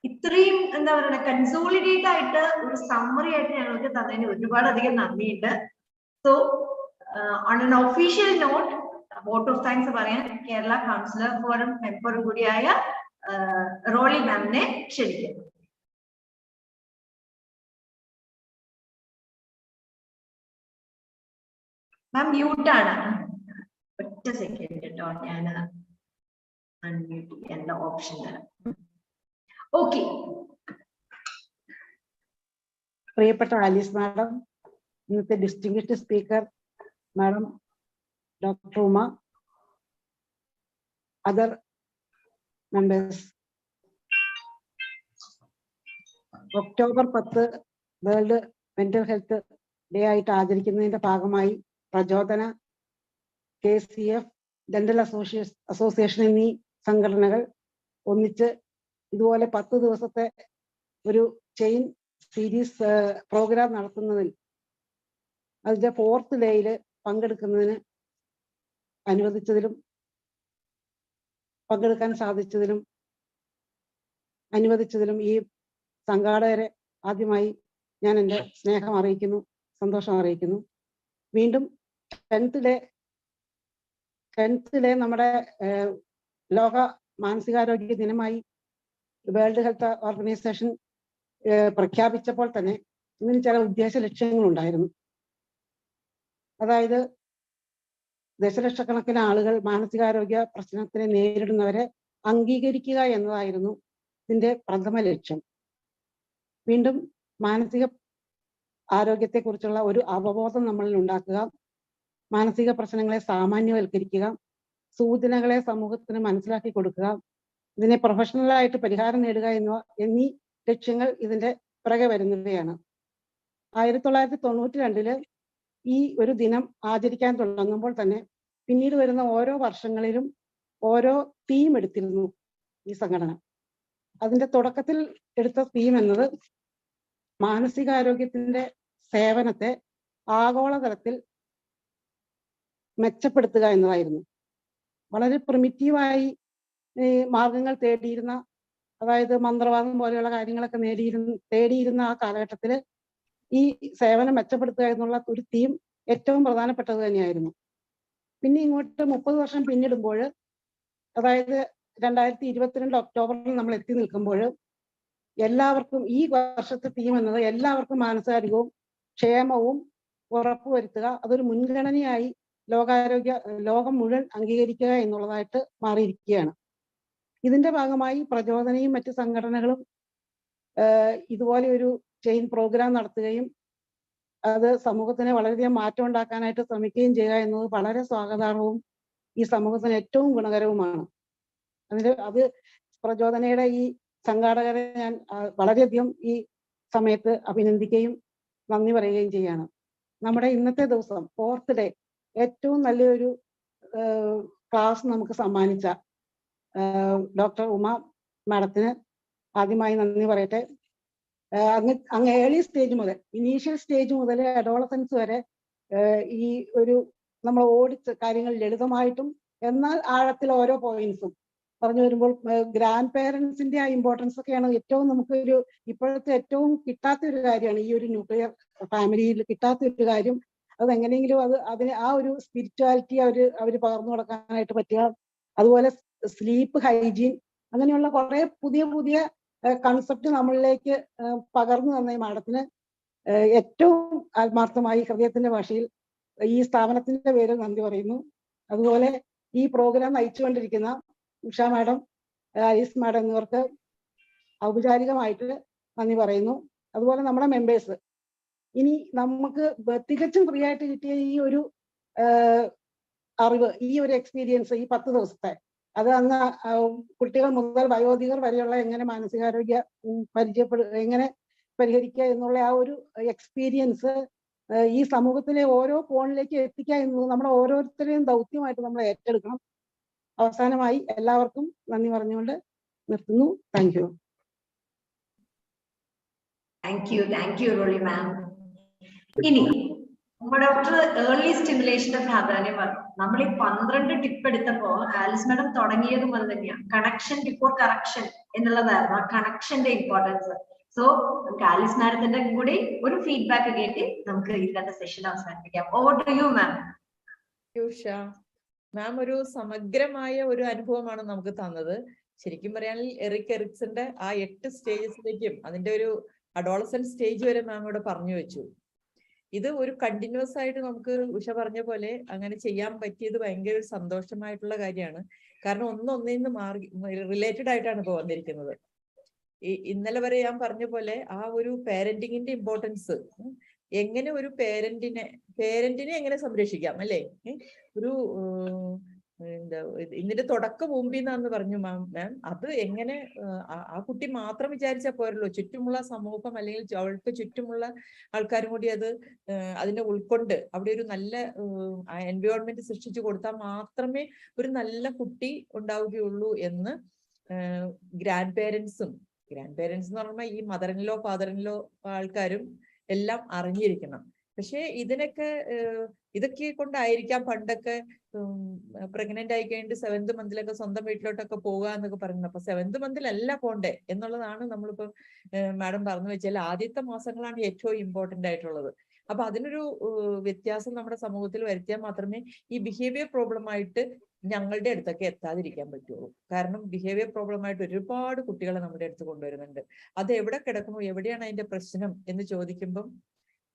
ഇത്രയും എന്താ പറയുക കൺസോളിഡേറ്റ് ആയിട്ട് ഒരു സമ്മറി ആയിട്ട് ഞങ്ങൾക്ക് തന്നതിന് ഒരുപാടധികം നന്ദിയുണ്ട്. So on an official note vote of thanks പറയാൻ കേരള കൗൺസിലർ ഫോറം മെമ്പറും കൂടിയായ റോളി മാമിനെ ക്ഷണിക്കുന്നു. മാം മ്യൂട്ടാണ്. ഒറ്റ സെക്കൻഡ് കേട്ടോ, ഞാൻ അൺമ്യൂട്ട് ചെയ്യേണ്ട ഓപ്ഷൻ തരാം. ഓക്കെ. പ്രിയപ്പെട്ട ആലീസ് മാഡം, ഇന്നത്തെ distinguished speaker madam doctor Uma, other members, October 10 world mental health day ആയിട്ട് ആചരിക്കുന്നതിന്റെ ഭാഗമായി പ്രചോദന, KCF, ഡെന്റൽ അസോസിയേഷൻ എന്നീ സംഘടനകൾ ഒന്നിച്ച് ഇതുപോലെ 10 ദിവസത്തെ ഒരു ചെയിൻ സീരീസ് പ്രോഗ്രാം നടത്തുന്നതിൽ അതിന്റെ 4th ഡേയിൽ പങ്കെടുക്കുന്നതിന് പങ്കെടുക്കാൻ സാധിച്ചതിലും അനുവദിച്ചതിലും ഈ സംഘാടകരെ ആദ്യമായി ഞാൻ എൻ്റെ സ്നേഹം അറിയിക്കുന്നു, സന്തോഷം അറിയിക്കുന്നു. വീണ്ടും 10th ഡേ നമ്മുടെ ലോക മാനസികാരോഗ്യ ദിനമായി വേൾഡ് ഹെൽത്ത് ഓർഗനൈസേഷൻ പ്രഖ്യാപിച്ചപ്പോൾ തന്നെ ഇതിന് ചില ഉദ്ദേശ ലക്ഷ്യങ്ങളുണ്ടായിരുന്നു. അതായത് ദശലക്ഷക്കണക്കിന് ആളുകൾ മാനസികാരോഗ്യ പ്രശ്നത്തിനെ നേരിടുന്നവരെ അംഗീകരിക്കുക എന്നതായിരുന്നു ഇതിന്റെ പ്രഥമ ലക്ഷ്യം. വീണ്ടും മാനസിക ആരോഗ്യത്തെക്കുറിച്ചുള്ള ഒരു അവബോധം നമ്മളിൽ ഉണ്ടാക്കുക, മാനസിക പ്രശ്നങ്ങളെ സാമാന്യവൽക്കരിക്കുക, സൂചനകളെ സമൂഹത്തിന് മനസ്സിലാക്കി കൊടുക്കുക, ഇതിനെ പ്രൊഫഷണലായിട്ട് പരിഹാരം നേടുക എന്നീ ലക്ഷ്യങ്ങൾ ഇതിന്റെ പിറകെ വരുന്നവയാണ്. 1992 ഈ ഒരു ദിനം ആചരിക്കാൻ തുടങ്ങുമ്പോൾ തന്നെ പിന്നീട് വരുന്ന ഓരോ വർഷങ്ങളിലും ഓരോ തീം എടുത്തിരുന്നു ഈ സംഘടന. അതിന്റെ തുടക്കത്തിൽ എടുത്ത തീം എന്നത് മാനസികാരോഗ്യത്തിന്റെ സേവനത്തെ ആഗോളതലത്തിൽ മെച്ചപ്പെടുത്തുക എന്നതായിരുന്നു. വളരെ പ്രിമിറ്റീവായി മാർഗങ്ങൾ തേടിയിരുന്ന, അതായത് മന്ത്രവാദം പോലെയുള്ള കാര്യങ്ങളൊക്കെ തേടിയിരുന്ന ആ കാലഘട്ടത്തിൽ ഈ സേവനം മെച്ചപ്പെടുത്തുക എന്നുള്ള ഒരു തീം ഏറ്റവും പ്രധാനപ്പെട്ടത് തന്നെയായിരുന്നു. പിന്നെ ഇങ്ങോട്ട് 30 വർഷം പിന്നിടുമ്പോൾ, അതായത് 2022 ഒക്ടോബറിൽ നമ്മൾ എത്തി നിൽക്കുമ്പോൾ എല്ലാവർക്കും ഈ വർഷത്തെ തീം എന്നത് എല്ലാവർക്കും മാനസികാരോഗ്യവും ക്ഷേമവും ഉറപ്പുവരുത്തുക, അതൊരു മുൻഗണനയായി ലോകം മുഴുവൻ അംഗീകരിക്കുക എന്നുള്ളതായിട്ട് മാറിയിരിക്കുകയാണ്. ഇതിന്റെ ഭാഗമായി പ്രചോദനയും മറ്റ് സംഘടനകളും ഇതുപോലെ ഒരു ചെയിൻ പ്രോഗ്രാം നടത്തുകയും അത് സമൂഹത്തിന് വളരെയധികം മാറ്റം ഉണ്ടാക്കാനായിട്ട് ശ്രമിക്കുകയും ചെയ്യുക എന്നത് വളരെ സ്വാഗതാർഹവും ഈ സമൂഹത്തിന് ഏറ്റവും ഗുണകരവുമാണ്. അത് പ്രചോദനയുടെ ഈ സംഘാടകരെ ഞാൻ വളരെയധികം ഈ സമയത്ത് അഭിനന്ദിക്കുകയും നന്ദി പറയുകയും ചെയ്യാണ്. നമ്മുടെ ഇന്നത്തെ ദിവസം 4th ഡേ ഏറ്റവും നല്ലൊരു ക്ലാസ് നമുക്ക് സമ്മാനിച്ച ഡോക്ടർ ഉമ മാഡത്തിന് ആദ്യമായി നന്ദി പറയട്ടെ. അങ്ങ് ഏർലി സ്റ്റേജ് മുതൽ, ഇനീഷ്യൽ സ്റ്റേജ് മുതൽ അഡോളസൻസ് വരെ ഈ ഒരു നമ്മൾ ഓടിച്ച കാര്യങ്ങൾ ലളിതമായിട്ടും എന്നാൽ ആഴത്തിൽ ഓരോ പോയിന്റ്സും പറഞ്ഞു വരുമ്പോൾ ഗ്രാൻഡ് പേരൻസിന്റെ ആ ഇമ്പോർട്ടൻസ് ഒക്കെയാണ് ഏറ്റവും നമുക്കൊരു ഇപ്പോഴത്തെ ഏറ്റവും കിട്ടാത്ത ഒരു കാര്യമാണ്. ഈ ഒരു ന്യൂക്ലിയർ ഫാമിലിയിൽ കിട്ടാത്ത ഒരു കാര്യം, അത് എങ്ങനെയെങ്കിലും അതിന് ആ ഒരു സ്പിരിച്വാലിറ്റി അവർ പകർന്നു കൊടുക്കാനായിട്ട് പറ്റുക. അതുപോലെ സ്ലീപ്പ് ഹൈജീൻ, അങ്ങനെയുള്ള കുറെ പുതിയ കൺസെപ്റ്റ് നമ്മളിലേക്ക് പകർന്നു തന്ന ഈ മാഡത്തിന് ഏറ്റവും ആത്മാർത്ഥമായി ഹൃദയത്തിന്റെ ഭാഷയിൽ ഈ സ്ഥാപനത്തിന്റെ പേരിൽ നന്ദി പറയുന്നു. അതുപോലെ ഈ പ്രോഗ്രാം നയിച്ചുകൊണ്ടിരിക്കുന്ന ഉഷ മാഡം, ആലീസ് മാഡം എന്നിവർക്ക് ഔപചാരികമായിട്ട് നന്ദി പറയുന്നു. അതുപോലെ നമ്മുടെ മെമ്പേഴ്സ്, ഇനി നമുക്ക് തികച്ചും ഫ്രീ ആയിട്ട് കിട്ടിയ ഈ ഒരു അറിവ്, ഈ ഒരു എക്സ്പീരിയൻസ്, ഈ 10 ദിവസത്തെ, അത് അങ്ങ് കുട്ടികൾ മുതൽ വയോധികർ വരെയുള്ള എങ്ങനെ മാനസികാരോഗ്യ എങ്ങനെ പരിഹരിക്കുക എന്നുള്ള ആ ഒരു എക്സ്പീരിയൻസ് ഈ സമൂഹത്തിലെ ഓരോ കോണിലേക്ക് എത്തിക്കുക എന്നത് നമ്മുടെ ഓരോരുത്തരെയും ദൗത്യമായിട്ട് നമ്മൾ ഏറ്റെടുക്കണം. അവസാനമായി എല്ലാവർക്കും നന്ദി പറഞ്ഞുകൊണ്ട് നിർത്തുന്നു. Thank you. താങ്ക് യു റോളി മാം. ഇനി ഡോക്ടർ ഏർലി സ്റ്റിമുലേഷന്റെ പ്രാധാന്യം പറഞ്ഞു. നമ്മൾ ഈ 12 ടിപ്പ് എടുത്തപ്പോ ആലിസ് മാഡം തുടങ്ങിയത് മുതൽ തന്നെയാണ് കണക്ഷൻ ബിഫോർ കറക്ഷൻ എന്നുള്ളതായിരുന്നു, ആ കണക്ഷന്റെ ഇമ്പോർട്ടൻസ്. സോ നമുക്ക് ആലിസ് മാഡത്തിന്റെ കൂടി ഒരു ഫീഡ്ബാക്ക് കേട്ട് നമുക്ക് ഇന്നത്തെ സെഷൻ അവസാനിപ്പിക്കാം. Over to you ma'am. Ma'am ഒരു സമഗ്രമായ ഒരു അനുഭവമാണ് നമുക്ക് തന്നത്. ശരിക്കും പറയുകയാണെങ്കിൽ എറിക് എറിക്സന്റെ ആ 8 സ്റ്റേജസിലേക്കും അതിന്റെ ഒരു അഡോളസെന്റ് സ്റ്റേജ് വരെ മാം ഇവിടെ പറഞ്ഞു വെച്ചു. ഇത് ഒരു കണ്ടിന്യൂസ് ആയിട്ട് നമുക്ക് ഉഷ പറഞ്ഞ പോലെ അങ്ങനെ ചെയ്യാൻ പറ്റിയത് ഭയങ്കര ഒരു സന്തോഷമായിട്ടുള്ള കാര്യമാണ്. കാരണം ഒന്നൊന്നിന്ന് മാറി റിലേറ്റഡ് ആയിട്ടാണ് ഇപ്പോൾ വന്നിരിക്കുന്നത്. ഇന്നലെ വരെ ഞാൻ പറഞ്ഞ പോലെ ആ ഒരു പാരന്റിങ്ങിന്റെ ഇമ്പോർട്ടൻസ്, എങ്ങനെ ഒരു പേരന്റിനെ എങ്ങനെ സംരക്ഷിക്കാം അല്ലെ, ഒരു എന്താ ഇതിന്റെ തുടക്കം മുമ്പിന്നാന്ന് പറഞ്ഞു മാം. അത് എങ്ങനെ ആ കുട്ടി മാത്രം വിചാരിച്ചാൽ പോരല്ലോ, ചുറ്റുമുള്ള സമൂഹം അല്ലെങ്കിൽ അവൾക്ക് ചുറ്റുമുള്ള ആൾക്കാരും കൂടി അതിനെ ഉൾക്കൊണ്ട് അവിടെ ഒരു നല്ല എൻവയോൺമെന്റ് സൃഷ്ടിച്ചു കൊടുത്താൽ മാത്രമേ ഒരു നല്ല കുട്ടി ഉണ്ടാവുകയുള്ളൂ എന്ന് ഗ്രാൻഡ് പേരൻസ് എന്ന് പറയുമ്പോൾ ഈ മദറിൻലോ ഫാദറിൻലോ ആൾക്കാരും എല്ലാം അറിഞ്ഞിരിക്കണം. പക്ഷെ ഇതൊക്കെ കൊണ്ടായിരിക്കാം പണ്ടൊക്കെ പ്രഗ്നന്റ് ആയി കഴിഞ്ഞിട്ട് 7th മന്തിലൊക്കെ സ്വന്തം വീട്ടിലോട്ടൊക്കെ പോകുക എന്നൊക്കെ പറയുന്നത്. അപ്പൊ 7th മന്തിലല്ല പോണ്ടേ എന്നുള്ളതാണ് നമ്മളിപ്പോ മാഡം പറഞ്ഞു വെച്ചാൽ ആദ്യത്തെ മാസങ്ങളാണ് ഏറ്റവും ഇമ്പോർട്ടന്റ് ആയിട്ടുള്ളത്. അപ്പൊ അതിനൊരു വ്യത്യാസം നമ്മുടെ സമൂഹത്തിൽ വരുത്തിയാൽ മാത്രമേ ഈ ബിഹേവിയർ പ്രോബ്ലമായിട്ട് ഞങ്ങളുടെ അടുത്തൊക്കെ എത്താതിരിക്കാൻ പറ്റുള്ളൂ. കാരണം ബിഹേവിയർ പ്രോബ്ലമായിട്ട് ഒരുപാട് കുട്ടികളെ നമ്മുടെ അടുത്ത് കൊണ്ടുവരുന്നുണ്ട്. അത് എവിടെ കിടക്കുന്നു, എവിടെയാണ് അതിന്റെ പ്രശ്നം എന്ന് ചോദിക്കുമ്പം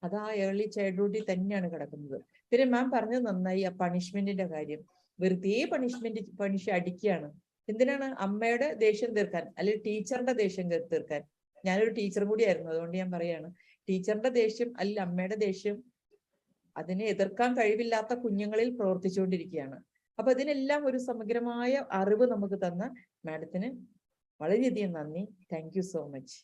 അത് ആ ഏർലി ചൈൽഡ്ഹുഡിൽ തന്നെയാണ് കിടക്കുന്നത്. പിന്നെ മാം പറഞ്ഞത് നന്നായി, ആ പണിഷ്മെന്റിന്റെ കാര്യം. വെറുതെ പണിഷ് അടിക്കുകയാണ്. എന്തിനാണ്? അമ്മയുടെ ദേഷ്യം തീർക്കാൻ അല്ലെങ്കിൽ ടീച്ചറിന്റെ ദേഷ്യം തീർക്കാൻ. ഞാനൊരു ടീച്ചർ കൂടിയായിരുന്നു, അതുകൊണ്ട് ഞാൻ പറയാണ്, ടീച്ചറിന്റെ ദേഷ്യം അല്ലെങ്കിൽ അമ്മയുടെ ദേഷ്യം അതിനെ എതിർക്കാൻ കഴിവില്ലാത്ത കുഞ്ഞുങ്ങളിൽ പ്രവർത്തിച്ചുകൊണ്ടിരിക്കുകയാണ്. അപ്പൊ ഇതിനെല്ലാം ഒരു സമഗ്രമായ അറിവ് നമുക്ക് തന്ന മാഡത്തിന് വളരെയധികം നന്ദി. Thank you so much.